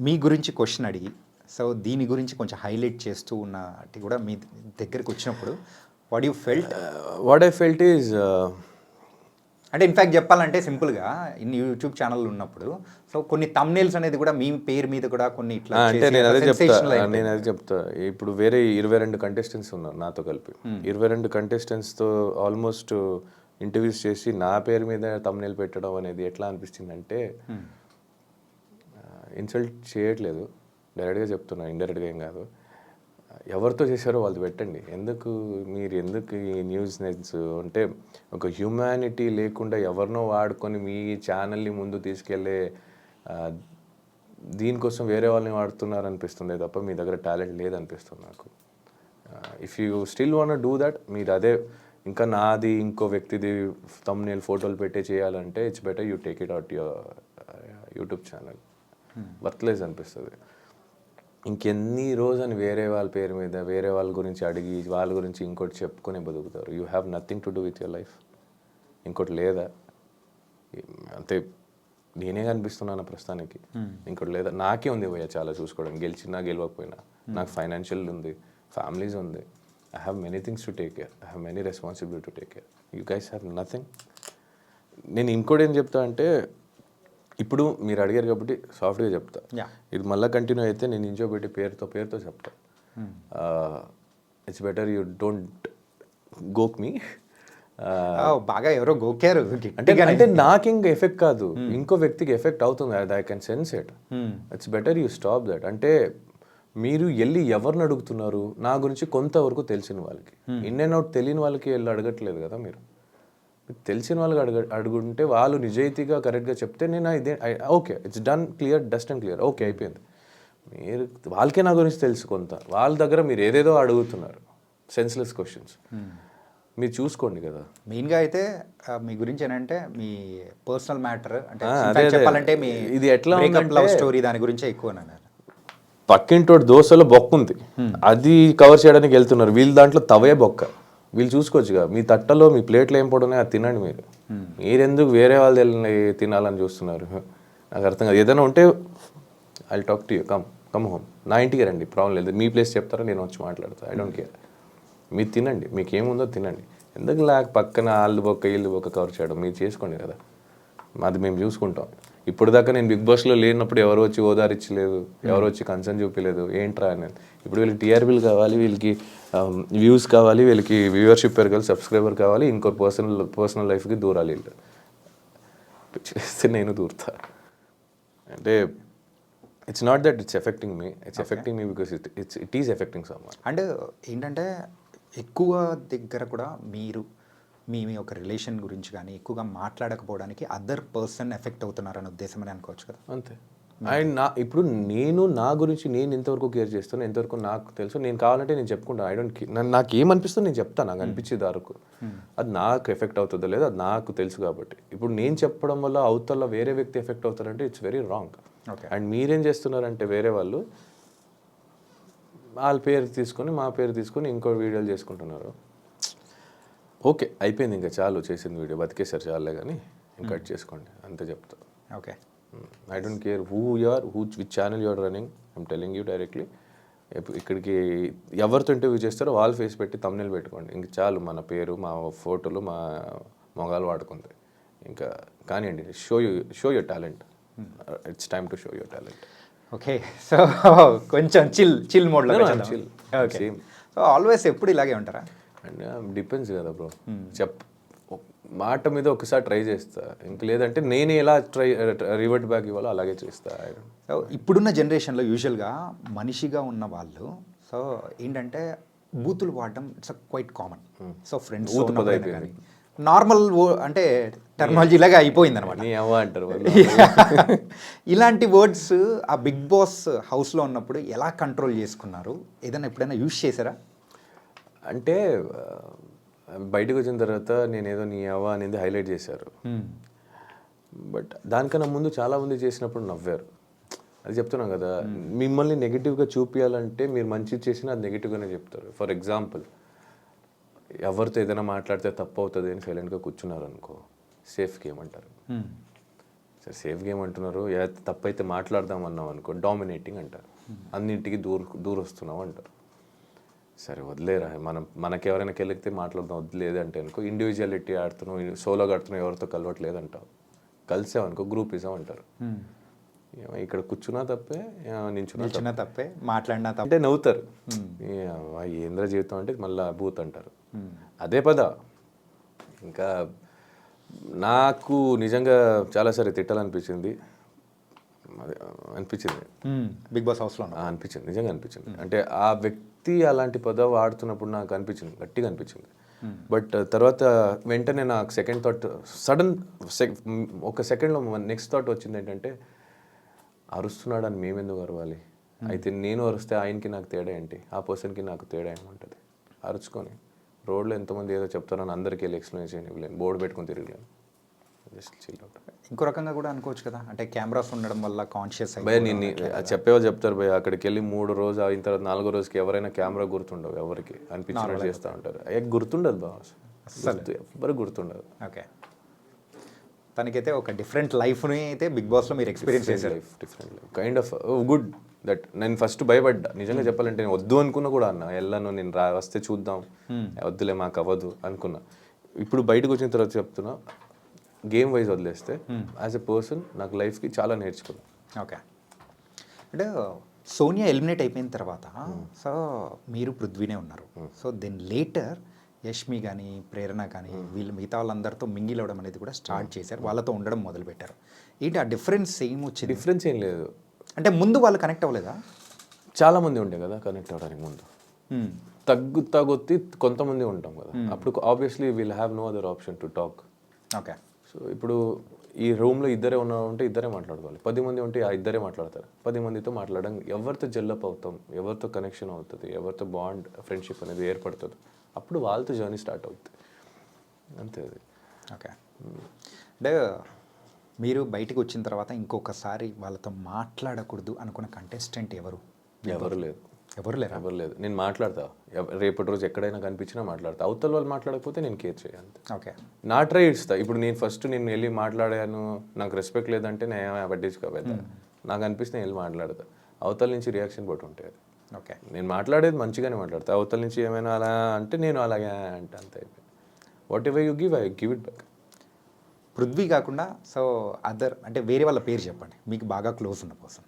మీ గురించి క్వశ్చన్ అడిగి సో దీని గురించి కొంచెం హైలైట్ చేస్తూ ఉన్నట్టు కూడా మీ దగ్గరికి వచ్చినప్పుడు వాట్ ఐ ఫెల్ట్ ఈజ్ అంటే ఇన్ఫ్యాక్ట్ చెప్పాలంటే సింపుల్గా ఇన్ని యూట్యూబ్ ఛానల్ ఉన్నప్పుడు సో కొన్ని థంబ్నెయిల్స్ అనేది కూడా మీ పేరు మీద కూడా కొన్ని ఇట్లా అంటే నేను అదే చెప్తా. ఇప్పుడు వేరే 22 కంటెస్టెంట్స్ ఉన్నారు నాతో కలిపి. 22 కంటెస్టెంట్స్తో ఆల్మోస్ట్ ఇంటర్వ్యూస్ చేసి నా పేరు మీద థంబ్నెయిల్ పెట్టడం అనేది ఎట్లా అనిపిస్తుందంటే ఇన్సల్ట్ చేయట్లేదు, డైరెక్ట్గా చెప్తున్నా, ఇండైరెక్ట్గా ఏం కాదు. ఎవరితో చేశారో వాళ్ళు పెట్టండి. మీరు ఎందుకు ఈ న్యూస్ అంటే ఒక హ్యూమానిటీ లేకుండా ఎవరినో వాడుకొని మీ ఛానల్ని ముందు తీసుకెళ్ళే దీనికోసం వేరే వాళ్ళని వాడుతున్నారు అనిపిస్తుంది తప్ప మీ దగ్గర టాలెంట్ లేదనిపిస్తుంది నాకు. If you still want do that, మీరు అదే ఇంకా నాది ఇంకో వ్యక్తిది థంబ్నెయిల్ ఫోటోలు పెట్టే చేయాలంటే it's better you take it out your YouTube channel. Worthless అనిపిస్తుంది. ఇంకెన్ని రోజని వేరే వాళ్ళ పేరు మీద వేరే వాళ్ళ గురించి అడిగి వాళ్ళ గురించి ఇంకోటి చెప్పుకొని బతుకుతారు. You have nothing to do with your life. ఇంకోటి లేదా? అంతే, నేనే కనిపిస్తున్నాను ప్రస్తుతానికి, ఇంకోటి లేదా. నాకే ఉంది పోయా చాలా చూసుకోవడం, గెలిచినా గెలవకపోయినా. నాకు ఫైనాన్షియల్ ఉంది, ఫ్యామిలీస్ ఉంది. I have many things to take care, I have many responsibility to take care. You guys have nothing. నేను ఇంకోటి ఏం చెప్తా అంటే, ఇప్పుడు మీరు అడిగారు కాబట్టి సాఫ్ట్గా చెప్తా. ఇది మళ్ళీ కంటిన్యూ అయితే నేను ఇంచో పెట్టి పేరుతో చెప్తా. ఇట్స్ బెటర్ యూ డోంట్ గోక్ మీ. బాగా ఎవరో గోకారు అంటే నాకు ఇంకా ఎఫెక్ట్ కాదు, ఇంకో వ్యక్తికి ఎఫెక్ట్ అవుతుంది. I can sense it. It's better you stop that. అంటే మీరు వెళ్ళి ఎవరిని అడుగుతున్నారు? నా గురించి కొంతవరకు తెలిసిన వాళ్ళకి, ఇన్ అండ్ అవుట్ తెలియని వాళ్ళకి వెళ్ళి అడగట్లేదు కదా. మీరు తెలిసిన వాళ్ళకి అడుగుంటే వాళ్ళు నిజాయితీగా కరెక్ట్గా చెప్తే నేను ఇదే okay, it's done, clear, dust and clear, okay అయిపోయింది. మీరు వాళ్ళకే నా గురించి తెలుసు కొంత, వాళ్ళ దగ్గర మీరు ఏదేదో అడుగుతున్నారు, సెన్స్లెస్ క్వశ్చన్స్. మీరు చూసుకోండి కదా. మెయిన్గా అయితే మీ గురించి ఏంటంటే మీ పర్సనల్ మ్యాటర్ అంటే చెప్పాలంటే మీ ఇది ఎట్లా లవ్ స్టోరీ దాని గురించి ఎక్కువ అన్నారు. పక్కింటోడు దోశలో బొక్క ఉంది, అది కవర్ చేయడానికి వెళ్తున్నారు. వీళ్ళు దాంట్లో తవే బొక్క, వీళ్ళు చూసుకోవచ్చుగా. మీ తట్టలో మీ ప్లేట్లో ఏం పడున్నాయి అది తినండి మీరు. మీరెందుకు వేరే వాళ్ళు తినాలని చూస్తున్నారు? నాకు అర్థం కాదు. ఏదైనా ఉంటే I talk to you, come home, నా ఇంటికి రండి, ప్రాబ్లం లేదు. మీ ప్లేస్ చెప్తారా, నేను వచ్చి మాట్లాడతాను, ఐ డోంట్ కేర్. మీరు తినండి, మీకు ఏముందో తినండి. ఎందుకు పక్కన వాళ్ళు బొక్క వీళ్ళు బొక్క కవర్ చేయడం? మీరు చేసుకోండి కదా, అది మేము చూసుకుంటాం. ఇప్పుడు దాకా నేను బిగ్ బాస్లో లేనప్పుడు ఎవరు వచ్చి ఓదారిచ్చలేదు, ఎవరు వచ్చి కన్సర్న్ చూపించలేదు, ఏంట్రా అనేది. ఇప్పుడు వీళ్ళకి టీఆర్పీలు కావాలి, వీళ్ళకి వ్యూస్ కావాలి, వీళ్ళకి వ్యూవర్షిప్ పెరగాలి, సబ్స్క్రైబర్ కావాలి, ఇంకో పర్సనల్ లైఫ్కి దూరాలి. వీళ్ళు చేస్తే నేను దూరుతా. అంటే it's not that it's effecting me, it's effecting me because it is affecting someone. And ఏంటంటే ఎక్కువ దగ్గర కూడా మీరు మీ ఒక రిలేషన్ గురించి కానీ ఎక్కువగా మాట్లాడకపోవడానికి అదర్ పర్సన్ ఎఫెక్ట్ అవుతున్నారనే ఉద్దేశం అని అనుకోవచ్చు కదా. అంతే. అండ్ ఇప్పుడు నేను నా గురించి నేను ఎంతవరకు కేర్ చేస్తాను, ఎంతవరకు నాకు తెలుసు. నేను కావాలంటే నేను చెప్పుకుంటాను. ఐ డోంట్ నాకు ఏమనిపిస్తుందో నేను చెప్తాను, నాకు అనిపించేది వరకు. అది నాకు ఎఫెక్ట్ అవుతుందో లేదో అది నాకు తెలుసు కాబట్టి. ఇప్పుడు నేను చెప్పడం వల్ల అవతల వేరే వ్యక్తి ఎఫెక్ట్ అవుతారంటే ఇట్స్ వెరీ రాంగ్. అండ్ మీరేం చేస్తున్నారంటే వేరే వాళ్ళు వాళ్ళ పేరు తీసుకొని మా పేరు తీసుకొని ఇంకో వీడియోలు చేసుకుంటున్నారు. ఓకే, అయిపోయింది, ఇంకా చాలు, చేసింది వీడియో బతికేసారు, చాలే, కానీ ఇంకా కట్ చేసుకోండి, అంతే చెప్తా. Okay, I don't care who you are, which channel you are running, I'm telling you directly. ఇక్కడికి ఎవరితో ఇంటర్వ్యూ చేస్తారో వాళ్ళ ఫేస్ పెట్టి తమ్నెయిల్ పెట్టుకోండి, ఇంక చాలు. మన పేరు, మా ఫోటోలు, మా మొగాలు వాడుకుంది ఇంకా. కానివ్వండి, show your talent. It's time to show your talent. Okay. So కొంచెం చిల్ మోడ్లో చిల్. ఓకే. సో ఆల్వేస్ ఎప్పుడు ఇలాగే ఉంటారా? అండ్ డిపెండ్స్ కదా బ్రో. మాట మీద ఒకసారి ట్రై చేస్తా, ఇంక లేదంటే నేను ఎలా రివర్ట్ బ్యాక్ ఇవ్వాలో అలాగే చేస్తా. సో ఇప్పుడున్న జనరేషన్లో యూజువల్గా మనిషిగా ఉన్న వాళ్ళు సో ఏంటంటే బూతులు వాడడం it's quite common. So friends కానీ నార్మల్ అంటే టెర్మినాలజీ లాగా అయిపోయింది అనమాట. అంటారు ఇలాంటి వర్డ్స్ ఆ బిగ్ బాస్ హౌస్లో ఉన్నప్పుడు ఎలా కంట్రోల్ చేసుకున్నారు? ఏదైనా ఎప్పుడైనా యూజ్ చేశారా? అంటే బయటకు వచ్చిన తర్వాత నేనేదో నీ అవ్వ అనేది హైలైట్ చేశారు. బట్ దానికన్నా ముందు చాలామంది చేసినప్పుడు నవ్వారు. అది చెప్తున్నాం కదా, మిమ్మల్ని నెగిటివ్గా చూపించాలంటే మీరు మంచి చేసినా అది నెగిటివ్గానే చెప్తారు. ఫర్ ఎగ్జాంపుల్, ఎవరితో ఏదైనా మాట్లాడితే తప్పు అవుతుంది అని సైలెంట్గా కూర్చున్నారు అనుకో, సేఫ్ గేమ్ అంటారు. సరే, సేఫ్ గేమ్ అంటున్నారు, తప్పు అయితే మాట్లాడదాం అన్నాం అనుకో, డామినేటింగ్ అంటారు. అన్నింటికి దూరొస్తున్నాం అంటారు. సరే వదిలేరా, మనకి ఎవరైనా కెలిగితే మాట్లాడదాం, వదిలేదు అంటే అనుకో, ఇండివిజువాలిటీ ఆడుతున్నావు, సోలోగా ఆడుతున్నావు, ఎవరితో కలవట్లేదంటావు. కలిసామనుకో గ్రూపిజం అంటారు. ఇక్కడ కూర్చున్నా తప్పే, నించున్నా తప్పే, మాట్లాడినా తప్పే అంటే నవ్వుతారు. ఏంద్ర జీవితం అంటే మళ్ళీ బూత్ అంటారు. అదే పద. ఇంకా నాకు నిజంగా చాలాసారి తిట్టాలనిపించింది, బిగ్ బాస్ హౌస్లో అనిపించింది, నిజంగా అనిపించింది. అంటే ఆ వ్యక్తి అలాంటి పదం వాడుతున్నప్పుడు నాకు అనిపించింది, గట్టిగా అనిపించింది. బట్ తర్వాత వెంటనే నాకు సెకండ్ థాట్, ఒక సెకండ్లో నెక్స్ట్ థాట్ వచ్చింది ఏంటంటే, అరుస్తున్నాడని మేమెందుకు అరవాలి? అయితే నేను అరుస్తే ఆయనకి నాకు తేడా ఏంటి, ఆ పర్సన్కి నాకు తేడా ఏమంటుంది? అరుచుకొని రోడ్లో ఎంతమంది ఏదో చెప్తారని అందరికీ వెళ్ళి ఎక్స్ప్లెయిన్ చేయలేను, బోర్డు పెట్టుకొని తిరగలేను. Just chill out. ఇంకో రకంగా కూడా అనుకోవచ్చు కదా, అంటే కెమెరాస్ ఉండడం వల్ల కాన్షియస్ భయ నేను చెప్పేవాళ్ళు చెప్తారు భయ, అక్కడికి వెళ్ళి 3 రోజు అయిన తర్వాత 4వ రోజుకి ఎవరైనా కెమెరా గుర్తుండవు, ఎవరికి అనిపించినట్టు చేస్తూ ఉంటారు. గుర్తుండదు బాస్, ఎవరికి గుర్తుండదు. ఓకే, తనకైతే ఒక డిఫరెంట్ లైఫ్ని అయితే బిగ్ బాస్లో మీరు ఎక్స్పీరియన్స్ చేశారు. Different life, kind of good that. నేను ఫస్ట్ భయపడ్డా నిజంగా చెప్పాలంటే, నేను వద్దు అనుకున్నా కూడా అన్న, వెళ్ళను నేను వస్తే చూద్దాం, వద్దులే మాకు అవ్వదు అనుకున్నా. ఇప్పుడు బయటకు వచ్చిన తర్వాత చెప్తున్నా, గేమ్ వైజ్ వదిలేస్తే యాజ్ ఎ పర్సన్ నాకు లైఫ్కి చాలా నేర్చుకున్నాను. ఓకే, అంటే సోనియా ఎలిమినేట్ అయిపోయిన తర్వాత సో మీరు పృథ్వీనే ఉన్నారు. సో దెన్ లేటర్ యష్మి కానీ ప్రేరణ కానీ వీళ్ళు మిగతా వాళ్ళందరితో మింగిల్ అవ్వడం అనేది కూడా స్టార్ట్ చేశారు, వాళ్ళతో ఉండడం మొదలుపెట్టారు. ఏంటి ఆ డిఫరెన్స్ ఏం వచ్చింది? డిఫరెన్స్ ఏం లేదు. అంటే ముందు వాళ్ళు కనెక్ట్ అవ్వలేదా? చాలామంది ఉండే కదా కనెక్ట్ అవ్వడానికి ముందు, తగ్గుతీ కొంతమంది ఉంటాం కదా, అప్పుడు obviously we'll have no other option to talk. Okay, so ఇప్పుడు ఈ రూమ్లో ఇద్దరే ఉన్నారంటే ఇద్దరే మాట్లాడుకోవాలి, 10 మంది ఉంటే ఆ ఇద్దరే మాట్లాడతారు. 10 మందితో మాట్లాడడం, ఎవరితో జెల్లప్ అవుతాం, ఎవరితో కనెక్షన్ అవుతుంది, ఎవరితో బాండ్ ఫ్రెండ్షిప్ అనేది ఏర్పడుతుంది, అప్పుడు వాళ్ళతో జర్నీ స్టార్ట్ అవుతుంది, అంతే అది. ఓకే, అంటే మీరు బయటకు వచ్చిన తర్వాత ఇంకొకసారి వాళ్ళతో మాట్లాడకూడదు అనుకున్న కంటెస్టెంట్ ఎవరు ఎవరు లేదు, ఎవరు లేరా? ఎవరు లేదు. నేను మాట్లాడతా, రేపటి రోజు ఎక్కడైనా కనిపించినా మాట్లాడతా. అవతల వాళ్ళు మాట్లాడకపోతే నేను కేర్ చేయాలి. ఓకే. నా ట్రై ఇస్తా. ఇప్పుడు నేను ఫస్ట్ నేను వెళ్ళి మాట్లాడాను, నాకు రెస్పెక్ట్ లేదంటే నేను ఏమైనా పట్టించుకోవద్దా. నాకు అనిపిస్తే నేను వెళ్ళి మాట్లాడతా. అవతల నుంచి రియాక్షన్ బట్టి ఉంటుంది అది. ఓకే. నేను మాట్లాడేది మంచిగానే మాట్లాడతా. అవతల నుంచి ఏమైనా అలా అంటే నేను అలాగే అంటే అంత అయిపోయింది. What ever you give, I give it back. Prithvi కాకుండా సో అదర్ అంటే వేరే వాళ్ళ పేరు చెప్పండి మీకు బాగా క్లోజ్ ఉన్న పర్సన్.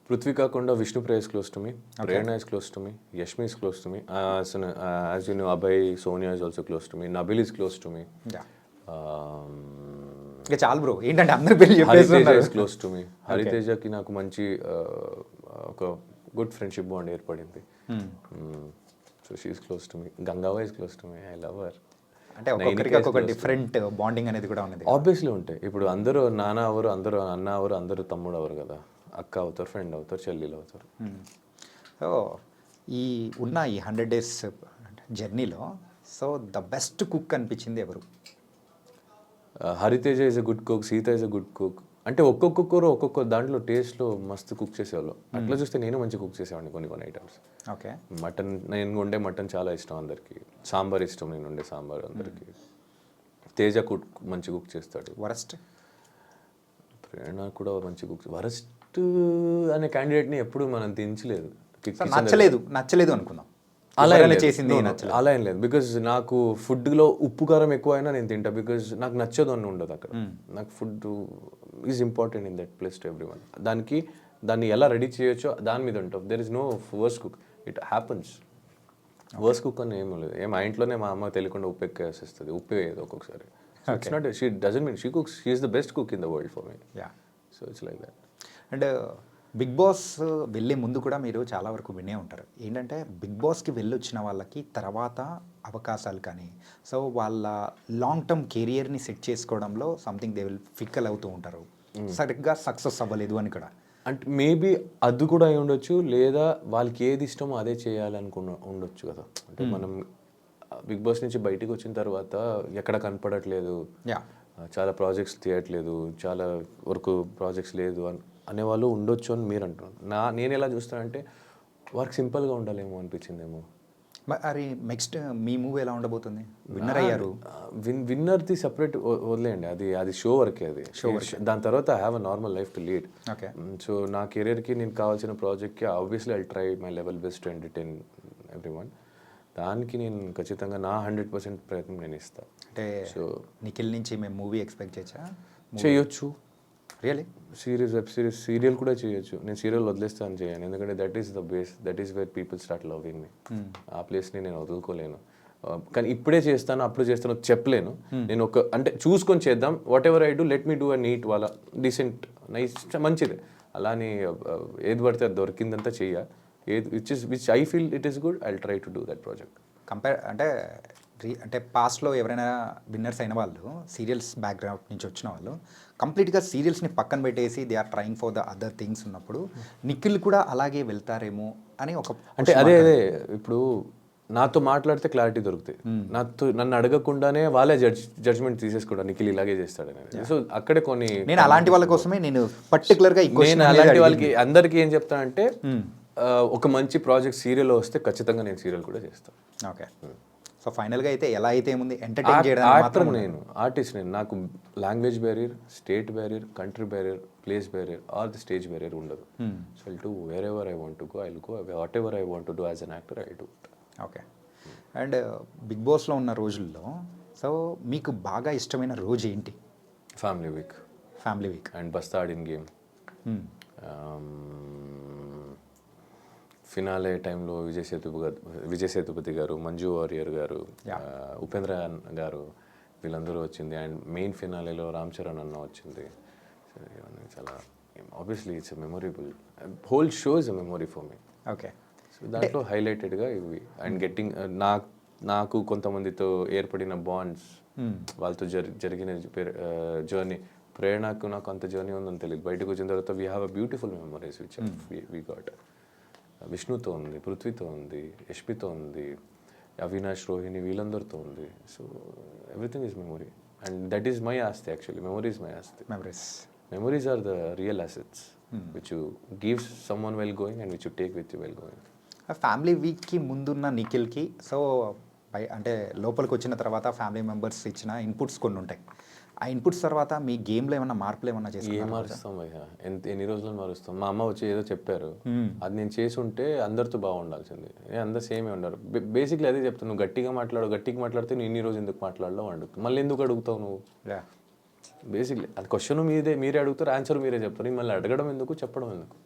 పృథ్వీ కాకుండా Vishnupriya is close to me, Prerna is close to me, Yashmi is close to me, as you know, Abhay Sonia is also close to me, Nabil is close to me, ఇంకా చాలు బ్రో, ఏంటంటే అందరి పేర్లు Haritej చెప్పేస్తున్నారు. is close to me. హరితేజకి నాకు మంచి ఒక గుడ్ ఫ్రెండ్షిప్ బాండ్ ఏర్పడింది. So she is close to me. గంగావా is close to me, I love her. అంటే ఒక్కొక్కరికి ఒక్కొక్క డిఫరెంట్ బాండింగ్ అనేది కూడా ఉన్నది. ఆబ్వియస్లీ ఉంటాయి. ఇప్పుడు అందరూ నాన్న అవరు, అందరూ అన్న అవరు, అందరూ తమ్ముడు అవరు కదా. అక్క అవుతారు, ఫ్రెండ్ అవుతారు, చెల్లెలు అవుతారు. సో ఈ ఉన్న ఈ 100 days జర్నీలో సో ద బెస్ట్ కుక్ అనిపించింది ఎవరు? Hariteja is a good cook, Sita is a good cook. అంటే ఒక్కొక్కరు ఒక్కొక్క దాంట్లో టేస్ట్లో మస్తు కుక్ చేసేవాళ్ళు. అట్లా చూస్తే నేను మంచి కుక్ చేసేవాడిని కొన్ని ఐటమ్స్. ఓకే. మటన్, నేను వండే మటన్ చాలా ఇష్టం అందరికి. సాంబార్ ఇష్టం, నేను వండే సాంబార్ అందరికి. తేజ కుక్ మంచి కుక్ చేస్తాడు. వరస్ట్? ప్రేరణ కూడా మంచి కుక్. వరస్ట్ అనే క్యాండిడేట్ని ఎప్పుడు మనం దించలేదు. నచ్చలేదు అనుకుందాం. అలా చేసింది అలా ఏం లేదు. బికాజ్ నాకు ఫుడ్లో ఉప్పు కారం ఎక్కువ అయినా నేను తింటా. బికాజ్ నాకు నచ్చదు అని ఉండదు అక్కడ. నాకు food is important in that place to everyone. దాన్ని ఎలా రెడీ చేయొచ్చో దాని మీద ఉంటాం. There is no worst cook, it happens. Worst cook అని ఏం లేదు. మా ఇంట్లోనే మా అమ్మ తెలియకుండా ఉప్పు ఎక్కువ వేసేస్తుంది, ఉప్పు వేయదు ఒక్కొక్కసారి. It's not, she doesn't mean she cooks, she is the best cook in the world for me. So it's like that. And Bigg Boss వెళ్ళే ముందు కూడా మీరు చాలా వరకు వినే ఉంటారు, ఏంటంటే బిగ్ బాస్కి వెళ్ళొచ్చిన వాళ్ళకి తర్వాత అవకాశాలు కానీ సో వాళ్ళ లాంగ్ టర్మ్ కెరియర్ని సెట్ చేసుకోవడంలో సంథింగ్ దే విల్ ఫిక్కల్ అవుతూ ఉంటారు, సరిగ్గా సక్సెస్ అవ్వలేదు అని కూడా. అంటే మేబీ అది కూడా అయి ఉండొచ్చు, లేదా వాళ్ళకి ఏది ఇష్టమో అదే చేయాలనుకున్న ఉండొచ్చు కదా. అంటే మనం బిగ్ బాస్ నుంచి బయటికి వచ్చిన తర్వాత ఎక్కడ కనపడట్లేదు, చాలా ప్రాజెక్ట్స్ తీయట్లేదు, చాలా వరకు ప్రాజెక్ట్స్ లేదు అనేవాళ్ళు ఉండొచ్చు అని మీరు అంటున్నారు. నేను ఎలా చూస్తానంటే వర్క్ సింపుల్గా ఉండాలేమో అనిపించిందేమో. మరి నెక్స్ట్ మీ మూవీ ఎలా ఉండబోతుంది? విన్నర్ అయ్యారు. విన్నర్ది సపరేట్ వదిలేయండి, అది షో వరకే. అది షో దాని తర్వాత I have a normal life to lead. Okay. So నా కెరీర్కి నేను కావాల్సిన ప్రాజెక్ట్కి obviously I try my level best to entertain every one. దానికి నేను ఖచ్చితంగా నా 100% ప్రయత్నం నేను ఇస్తాను. అంటే సో నిఖిల్ నుంచి మేము మూవీ ఎక్స్పెక్ట్ చేయొచ్చు. Really? Series, web series, serial కూడా చేయొచ్చు. నేను సీరియల్ వదిలేస్తాను చేయను, ఎందుకంటే that is the base, that is where people start loving మీ. ఆ ప్లేస్ని నేను వదులుకోలేను. కానీ ఇప్పుడే చేస్తాను అప్పుడు చేస్తాను చెప్పలేను. నేను అంటే చూసుకొని చేద్దాం. Whatever I do, let me do a neat వాళ్ళ డీసెంట్ నైస్ మంచిదే. అలానే ఏది పడితే అది దొరికిందంతా చెయ్య. Which I feel it is good, I will try to do that project. అంటే పాస్ట్లో ఎవరైనా విన్నర్స్ అయిన వాళ్ళు సీరియల్స్ బ్యాక్గ్రౌండ్ నుంచి వచ్చిన వాళ్ళు కంప్లీట్గా సీరియల్స్ని పక్కన పెట్టేసి they are trying for the other things ఉన్నప్పుడు నిఖిల్ కూడా అలాగే వెళ్తారేమో అని ఒక అంటే అదే ఇప్పుడు నాతో మాట్లాడితే క్లారిటీ దొరుకుతాయి. నన్ను అడగకుండానే వాళ్ళే జడ్జ్మెంట్ తీసేసుకోవడం నిఖిల్ ఇలాగే చేస్తాడనేది. సో అక్కడే కొన్ని నేను అలాంటి వాళ్ళ కోసమే నేను పర్టికులర్గా నేను అలాంటి వాళ్ళకి అందరికీ ఏం చెప్తానంటే ఒక మంచి ప్రాజెక్ట్ సీరియల్ వస్తే ఖచ్చితంగా నేను సీరియల్ కూడా చేస్తాను. ఓకే. సో ఫైనల్గా అయితే ఎలా అయితే ఉంది ఎంటర్టైన్ చేయడానికి మాత్రం నేను ఆర్టిస్ట్. నాకు language barrier, state barrier, country barrier, place barrier or the stage barrier ఉండదు. So I'll do wherever I want to go, I'll go. Whatever I want to do as an actor I do. Okay. And big బాస్లో ఉన్న రోజుల్లో సో మీకు బాగా ఇష్టమైన రోజు ఏంటి? Family week. Family week and busted in game. Finale టైంలో విజయ్ సేతుపతి గారు, మంజు వారియర్ గారు, ఉపేంద్ర గారు వీళ్ళందరూ వచ్చింది. అండ్ మెయిన్ ఫినాలేలో రామ్ చరణ్ అన్న వచ్చింది. చాలా obviously it's a memorable, whole show is a memory for me. Okay. So దాంట్లో హైలైటెడ్గా ఇవి. అండ్ గెట్టింగ్ నాకు కొంతమందితో ఏర్పడిన బాండ్స్, వాళ్ళతో జరిగిన జర్నీ. ప్రేరణకు నాకు అంత జర్నీ ఉందని తెలియదు. బయటకు వచ్చిన తర్వాత we have a beautiful memories which we got. విష్ణుతో ఉంది, పృథ్వీతో ఉంది, యష్మితో ఉంది, అవినాష్, రోహిణి వీళ్ళందరితో ఉంది. So everything is memory and that is my ఆస్తి. యాక్చువల్లీ మెమొరీ ఈజ్ మై ఆస్తి. Memories are the real assets. Which you give someone well going and which you take with you well going. Family వీక్కి ముందున్న నిఖిల్కి సో అంటే లోపలికి వచ్చిన తర్వాత ఫ్యామిలీ మెంబర్స్ ఇచ్చిన ఇన్పుట్స్ కొన్ని ఉంటాయి. ఆ ఇన్పుట్స్ తర్వాత మీ గేమ్లో ఏమన్నా మార్పులు ఏమన్నా ఏం చేసి మారుస్తాం భయ్యా, ఎన్ని రోజులు మారుస్తాం. మా అమ్మ వచ్చి ఏదో చెప్పారు, అది నేను చేసి ఉంటే అందరితో బాగుండాల్సింది. అందరు సేమే ఉన్నారు. బేసిక్లీ అదే చెప్తాను, నువ్వు గట్టిగా మాట్లాడితే నేను ఇన్ని రోజు ఎందుకు మాట్లాడలేవు అడుగుతావు, మళ్ళీ ఎందుకు అడుగుతావు నువ్వు. బేసిక్లీ అది క్వశ్చన్ మీరే అడుగుతారు, ఆన్సర్ మీరే చెప్తారు, మళ్ళీ అడగడం ఎందుకు, చెప్పడం ఎందుకు.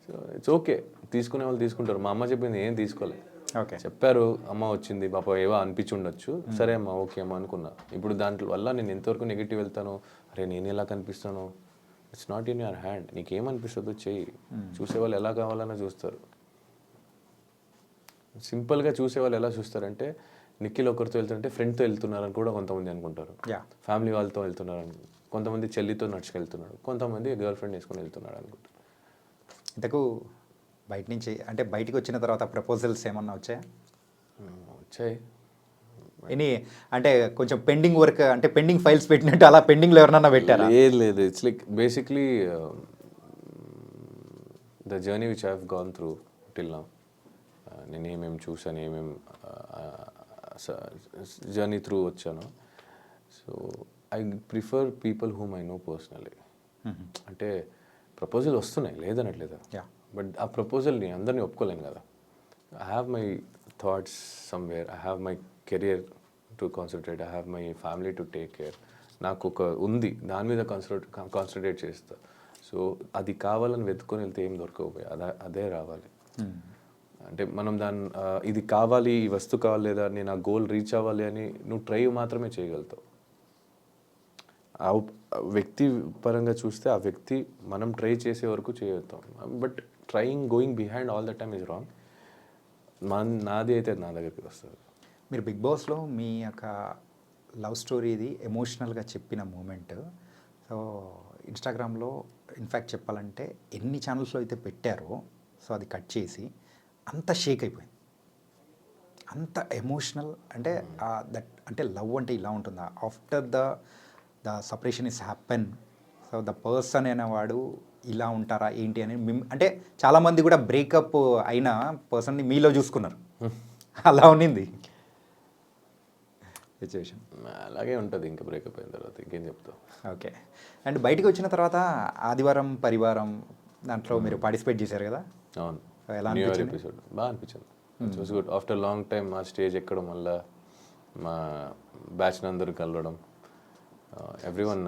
సో ఇట్స్ ఓకే, తీసుకునే వాళ్ళు తీసుకుంటారు. మా అమ్మ చెప్పింది ఏం తీసుకోలే, ఓకే చెప్పారు, అమ్మ వచ్చింది పాప ఏవో అనిపించి ఉండొచ్చు, సరే అమ్మ ఓకే అమ్మ అనుకున్నా. ఇప్పుడు దాంట్లో వల్ల నేను ఎంతవరకు నెగిటివ్ వెళ్తాను, అరే నేను ఎలా కనిపిస్తాను, it's not in your hand. నీకేమనిపిస్తుందో చెయ్యి, చూసేవాళ్ళు ఎలా కావాలన్నా చూస్తారు. సింపుల్గా చూసేవాళ్ళు ఎలా చూస్తారంటే, నిఖిల్ ఒకరితో వెళ్తుంటే ఫ్రెండ్తో వెళ్తున్నారని కూడా కొంతమంది అనుకుంటారు, ఫ్యామిలీ వాళ్ళతో వెళ్తున్నారని, కొంతమంది చెల్లితో నడుచుకెళ్తున్నాడు, కొంతమంది గర్ల్ ఫ్రెండ్ వేసుకొని వెళ్తున్నాడు అనుకుంటారు. ఇంతకు బయట నుంచి అంటే బయటికి వచ్చిన తర్వాత ప్రపోజల్స్ ఏమన్నా వచ్చాయా? వచ్చాయి. ఎనీ అంటే కొంచెం పెండింగ్ వర్క్ అంటే పెండింగ్ ఫైల్స్ పెట్టినట్టు అలా పెండింగ్లో ఎవరన్నా పెట్టారా? లేదు, it's like basically the journey which I have gone through till now. నేను ఏమేమి చూసాను, ఏమేమి జర్నీ త్రూ వచ్చాను. So I prefer people whom I know personally. అంటే ప్రపోజల్ వస్తున్నాయి లేదనట్లేదు, బట్ ఆ ప్రపోజల్ని అందరినీ ఒప్పుకోలేను కదా. I have my thoughts somewhere, I have my career to concentrate, I have my family to take care. నాకు ఒక ఉంది, దాని మీద కాన్సన్ట్రేట్ చేస్తా. సో అది కావాలని వెతుకొని వెళ్తే ఏం దొరకకపోయి అదే రావాలి. అంటే మనం ఇది కావాలి, ఈ వస్తువు కావాలి, లేదా నేను ఆ గోల్ రీచ్ అవ్వాలి అని నువ్వు ట్రై మాత్రమే చేయగలుగుతావు. ఆ వ్యక్తి పరంగా చూస్తే ఆ వ్యక్తి మనం ట్రై చేసే వరకు చేయగలుగుతాం, but going behind all the time is wrong. నాది అయితే నా దగ్గరికి వస్తుంది. మీరు బిగ్ బాస్లో మీ యొక్క లవ్ స్టోరీది ఎమోషనల్గా చెప్పిన మూమెంట్ సో ఇన్స్టాగ్రామ్లో ఇన్ఫ్యాక్ట్ చెప్పాలంటే ఎన్ని ఛానల్స్లో అయితే పెట్టారో సో అది కట్ చేసి అంత షేక్ అయిపోయింది, అంత ఎమోషనల్. అంటే దట్ అంటే లవ్ అంటే ఇలా ఉంటుందా, after the separation is happen, so the person అనేవాడు ఇలా ఉంటారా ఏంటి అని అంటే చాలామంది కూడా బ్రేకప్ అయిన పర్సన్ని మీలో చూసుకున్నారు, అలా ఉన్నింది సిచ్యువేషన్. అలాగే ఉంటుంది ఇంకా బ్రేకప్ అయిన తర్వాత, ఇంకేం చెప్తావు. ఓకే, అండ్ బయటకు వచ్చిన తర్వాత ఆదివారం పరివారం దాంట్లో మీరు పార్టిసిపేట్ చేశారు కదా. అవును, ఎలా న్యూ ఇయర్ ఎపిసోడ్ బాగా అనిపించింది. It's was good. After long time మా స్టేజ్ ఎక్కడం వల్ల మా బ్యాచ్ అందరూ కలవడం, everyone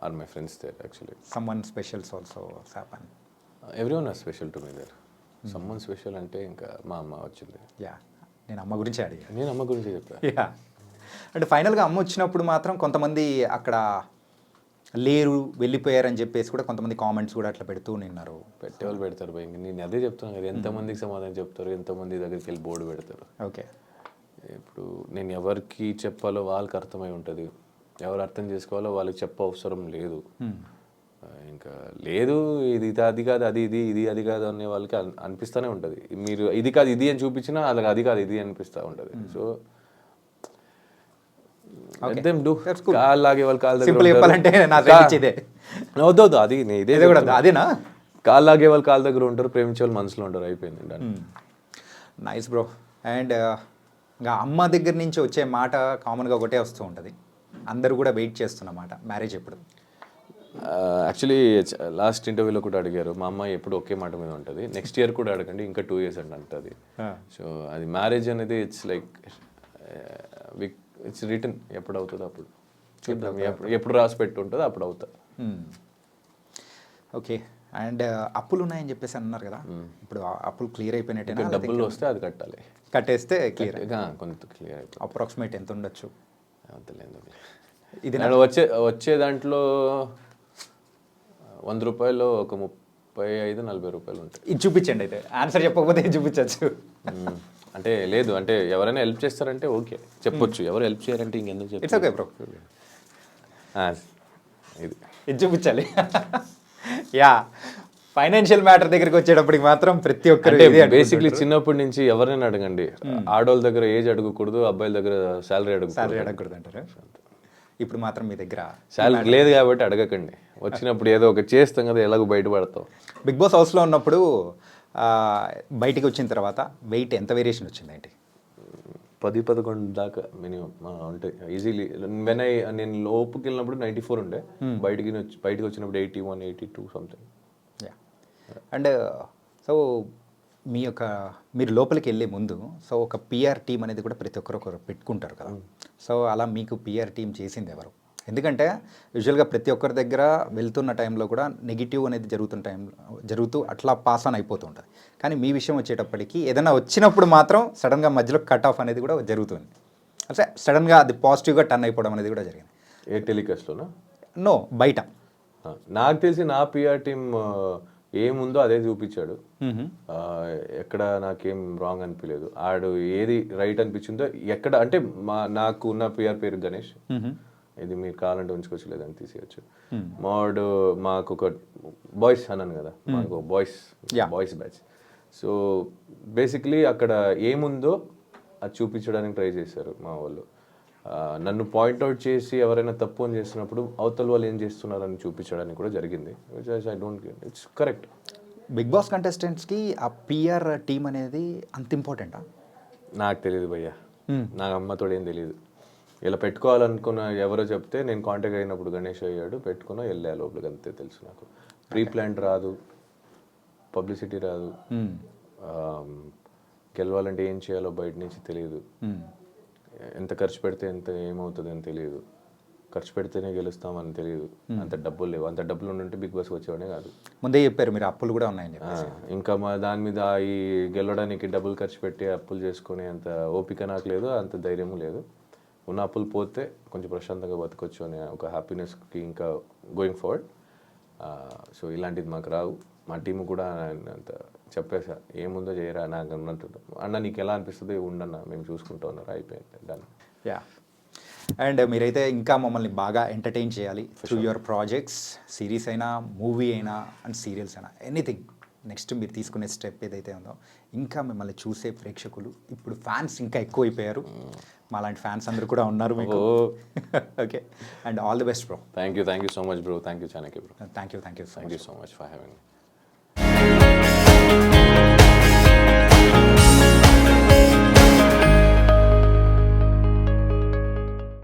are my friends there actually. Someone special also happened. Everyone are special to me there. Someone special అంటే ఇంకా మా అమ్మ వచ్చింది. నేను అమ్మ గురించి అడిగా. నేను అమ్మ గురించి చెప్పా. అంటే ఫైనల్గా అమ్మ వచ్చినప్పుడు మాత్రం కొంతమంది అక్కడ లేరు వెళ్ళిపోయారని చెప్పేసి కూడా కొంతమంది కామెంట్స్ కూడా అట్లా పెడుతూ నిన్నారు. పెట్టేవాళ్ళు పెడతారు భయ, నేను అదే చెప్తున్నాను కదా, ఎంతమందికి సమాధానం చెప్తారు, ఎంతమంది దగ్గరికి వెళ్ళి బోర్డు పెడతారు. ఓకే, ఇప్పుడు నేను ఎవరికి చెప్పాలో వాళ్ళకి అర్థమై ఉంటుంది, ఎవరు అర్థం చేసుకోవాలో వాళ్ళకి చెప్ప అవసరం లేదు. ఇంకా లేదు ఇది అది కాదు అది ఇది అది కాదు అనే వాళ్ళకి అనిపిస్తూనే ఉంటుంది. మీరు ఇది కాదు ఇది అని చూపించినా వాళ్ళకి అది కాదు ఇది అనిపిస్తూ ఉంటుంది. సో కాళ్ళు లాగే వాళ్ళు కాళ్ళ వద్దు అది ఇదే కూడా అదేనా, కాళ్ళు లాగే వాళ్ళు కాళ్ళ దగ్గర ఉంటారు, ప్రేమించే వాళ్ళు మనసులో ఉంటారు, అయిపోయింది. Nice bro. అండ్ ఇంకా అమ్మ దగ్గర నుంచి వచ్చే మాట కామన్గా ఒకటే వస్తూ ఉంటుంది, అందరూ కూడా వెయిట్ చేస్తున్నమాట, మ్యారేజ్ ఎప్పుడు? యాక్చువల్లీ లాస్ట్ ఇంటర్వ్యూలో కూడా అడిగారు, మా అమ్మాయి ఎప్పుడు ఒకే మాట మీద ఉంటుంది, నెక్స్ట్ ఇయర్ కూడా అడగండి, ఇంకా 2 years అండి అంటుంది. సో అది మ్యారేజ్ అనేది ఇట్స్ లైక్ ఇట్స్ రిటర్న్, ఎప్పుడు అవుతుందో అప్పుడు చూద్దాం, ఎప్పుడు రాసి పెట్టి ఉంటుందో అప్పుడు అవుతా. ఓకే, అండ్ అప్పులు ఉన్నాయని చెప్పేసి అన్నారు కదా, ఇప్పుడు అప్పులు క్లియర్ అయిపోయినట్టే? డబ్బులు వస్తే అది కట్టాలి, కట్టేస్తే క్లియర్, కొంత క్లియర్ అయిపోయి. అప్రాక్సిమేట్ ఎంత ఉండొచ్చు? ఇది వచ్చే దాంట్లో 100 రూపాయలు ఒక 35-40 రూపాయలు ఉంటాయి. ఇది చూపించండి, అయితే ఆన్సర్ చెప్పకపోతే ఇది చూపించచ్చు. అంటే లేదు, అంటే ఎవరైనా హెల్ప్ చేస్తారంటే ఓకే చెప్పొచ్చు, ఎవరు హెల్ప్ చేయాలంటే ఇంకెందుకు చెప్పి. ఇట్స్ ఓకే బ్రో, ఇది చూపించాలి. ఫైనాన్షియల్ మ్యాటర్ దగ్గరికి వచ్చేటప్పటికి మాత్రం ప్రతి ఒక్కరు బేసిక్లీ చిన్నప్పటి నుంచి ఎవరైనా అడగండి, ఆడవాళ్ళ దగ్గర ఏజ్ అడగకూడదు, అబ్బాయిల దగ్గర శాలరీ అడగకూడదు అంటారు. ఇప్పుడు మాత్రం మీ దగ్గర శాలరీ లేదు కాబట్టి అడగకండి, వచ్చినప్పుడు ఏదో ఒక చేస్తాం కదా, ఎలాగో బయటపడతాం. బిగ్ బాస్ హౌస్లో ఉన్నప్పుడు బయటికి వచ్చిన తర్వాత వెయిట్ ఎంత వేరియేషన్ వచ్చిందేంటి? 10-11 దాకా మినిమం అంటే ఈజీలీ. నేను లోపుకి వెళ్ళినప్పుడు 94 ఉండే, బయటికి వచ్చినప్పుడు 81, 82 సంథింగ్. అండ్ సో మీరు లోపలికి వెళ్ళే ముందు సో ఒక పిఆర్ టీం అనేది కూడా ప్రతి ఒక్కరు పెట్టుకుంటారు కదా. సో అలా మీకు పిఆర్ టీం చేసింది ఎవరు? ఎందుకంటే యూజువల్గా ప్రతి ఒక్కరి దగ్గర వెళ్తున్న టైంలో కూడా నెగిటివ్ అనేది జరుగుతూ అట్లా పాస్ ఆన్ అయిపోతుంటుంది. కానీ మీ విషయం వచ్చేటప్పటికి ఏదైనా వచ్చినప్పుడు మాత్రం సడన్గా మధ్యలో కట్ ఆఫ్ అనేది కూడా జరుగుతుంది. అంటే సడన్గా అది పాజిటివ్గా టర్న్ అయిపోవడం అనేది కూడా జరిగింది. ఏ టెలికాస్ట్లోనా? నో, బయట. నాకు తెలిసి నా పిఆర్ టీం ఏముందో అదే చూపించాడు. ఎక్కడ నాకేం రాంగ్ అనిపించలేదు. ఆడు ఏది రైట్ అనిపించిందో ఎక్కడ అంటే నాకు ఉన్న పిఆర్ పేరు గణేష్, ఇది మీరు కావాలంటే ఉంచుకోవచ్చు లేదని తీసేయచ్చు. మాకు ఒక బాయ్స్ అన్నాను కదా, మాకు బాయ్స్ బ్యాచ్. సో బేసిక్లీ అక్కడ ఏముందో అది చూపించడానికి ట్రై చేశారు మా వాళ్ళు. నన్ను పాయింట్అవుట్ చేసి ఎవరైనా తప్పు అని చేస్తున్నప్పుడు అవతల వాళ్ళు ఏం చేస్తున్నారని చూపించడానికి కూడా జరిగింది. I don't get it's correct. Big boss కంటెస్టెంట్స్కి ఆ పిఆర్ టీం అనేది అంత ఇంపార్టెంటా? నాకు తెలియదు భయ్యా, నాకు అమ్మతోడు ఏం తెలియదు. ఇలా పెట్టుకోవాలనుకున్న ఎవరో చెప్తే నేను కాంటాక్ట్ అయినప్పుడు గణేష్ అయ్యాడు, పెట్టుకున్నా వెళ్ళా లోపలికి, అంతే తెలుసు నాకు. ప్రీ ప్లాన్ రాదు, పబ్లిసిటీ రాదు, గెలవాలంటే ఏం చేయాలో బయట నుంచి తెలియదు, ఎంత ఖర్చు పెడితే ఎంత ఏమవుతుంది అని తెలియదు, ఖర్చు పెడితేనే గెలుస్తామని తెలియదు, అంత డబ్బులు లేవు. అంత డబ్బులు ఉంటే బిగ్ బాస్ వచ్చేవాడే కాదు. ముందే చెప్పారు మీరు అప్పులు కూడా ఉన్నాయని. ఇంకా మా దాని మీద ఈ గెలవడానికి డబ్బులు ఖర్చు పెట్టి అప్పులు చేసుకునే అంత ఓపిక నాకు లేదు, అంత ధైర్యము లేదు. ఉన్న అప్పులు పోతే కొంచెం ప్రశాంతంగా బతకొచ్చు అనే ఒక హ్యాపీనెస్కి ఇంకా గోయింగ్ ఫార్వర్డ్. సో ఇలాంటిది మాకు రావు. మా టీము కూడా అంత చెప్పేసా, ఏముందో చేయరా నాకు అన్నట్టు. అన్న నీకు ఎలా అనిపిస్తుంది ఉండన్న, మేము చూసుకుంటూ ఉన్నారు, అయిపోయింది డన్. యా, అండ్ మీరైతే ఇంకా మమ్మల్ని బాగా ఎంటర్టైన్ చేయాలి త్రూ యువర్ ప్రాజెక్ట్స్, సిరీస్ అయినా, మూవీ అయినా అండ్ సీరియల్స్ అయినా, ఎనీథింగ్. నెక్స్ట్ మీరు తీసుకునే స్టెప్ ఏదైతే ఉందో, ఇంకా మిమ్మల్ని చూసే ప్రేక్షకులు ఇప్పుడు ఫ్యాన్స్ ఇంకా ఎక్కువైపోయారు. మాలాంటి ఫ్యాన్స్ అందరూ కూడా ఉన్నారు మీకు. Okay, and all the best bro. Thank you so much bro. Thank you Chanakya bro. Thank you so much for having me.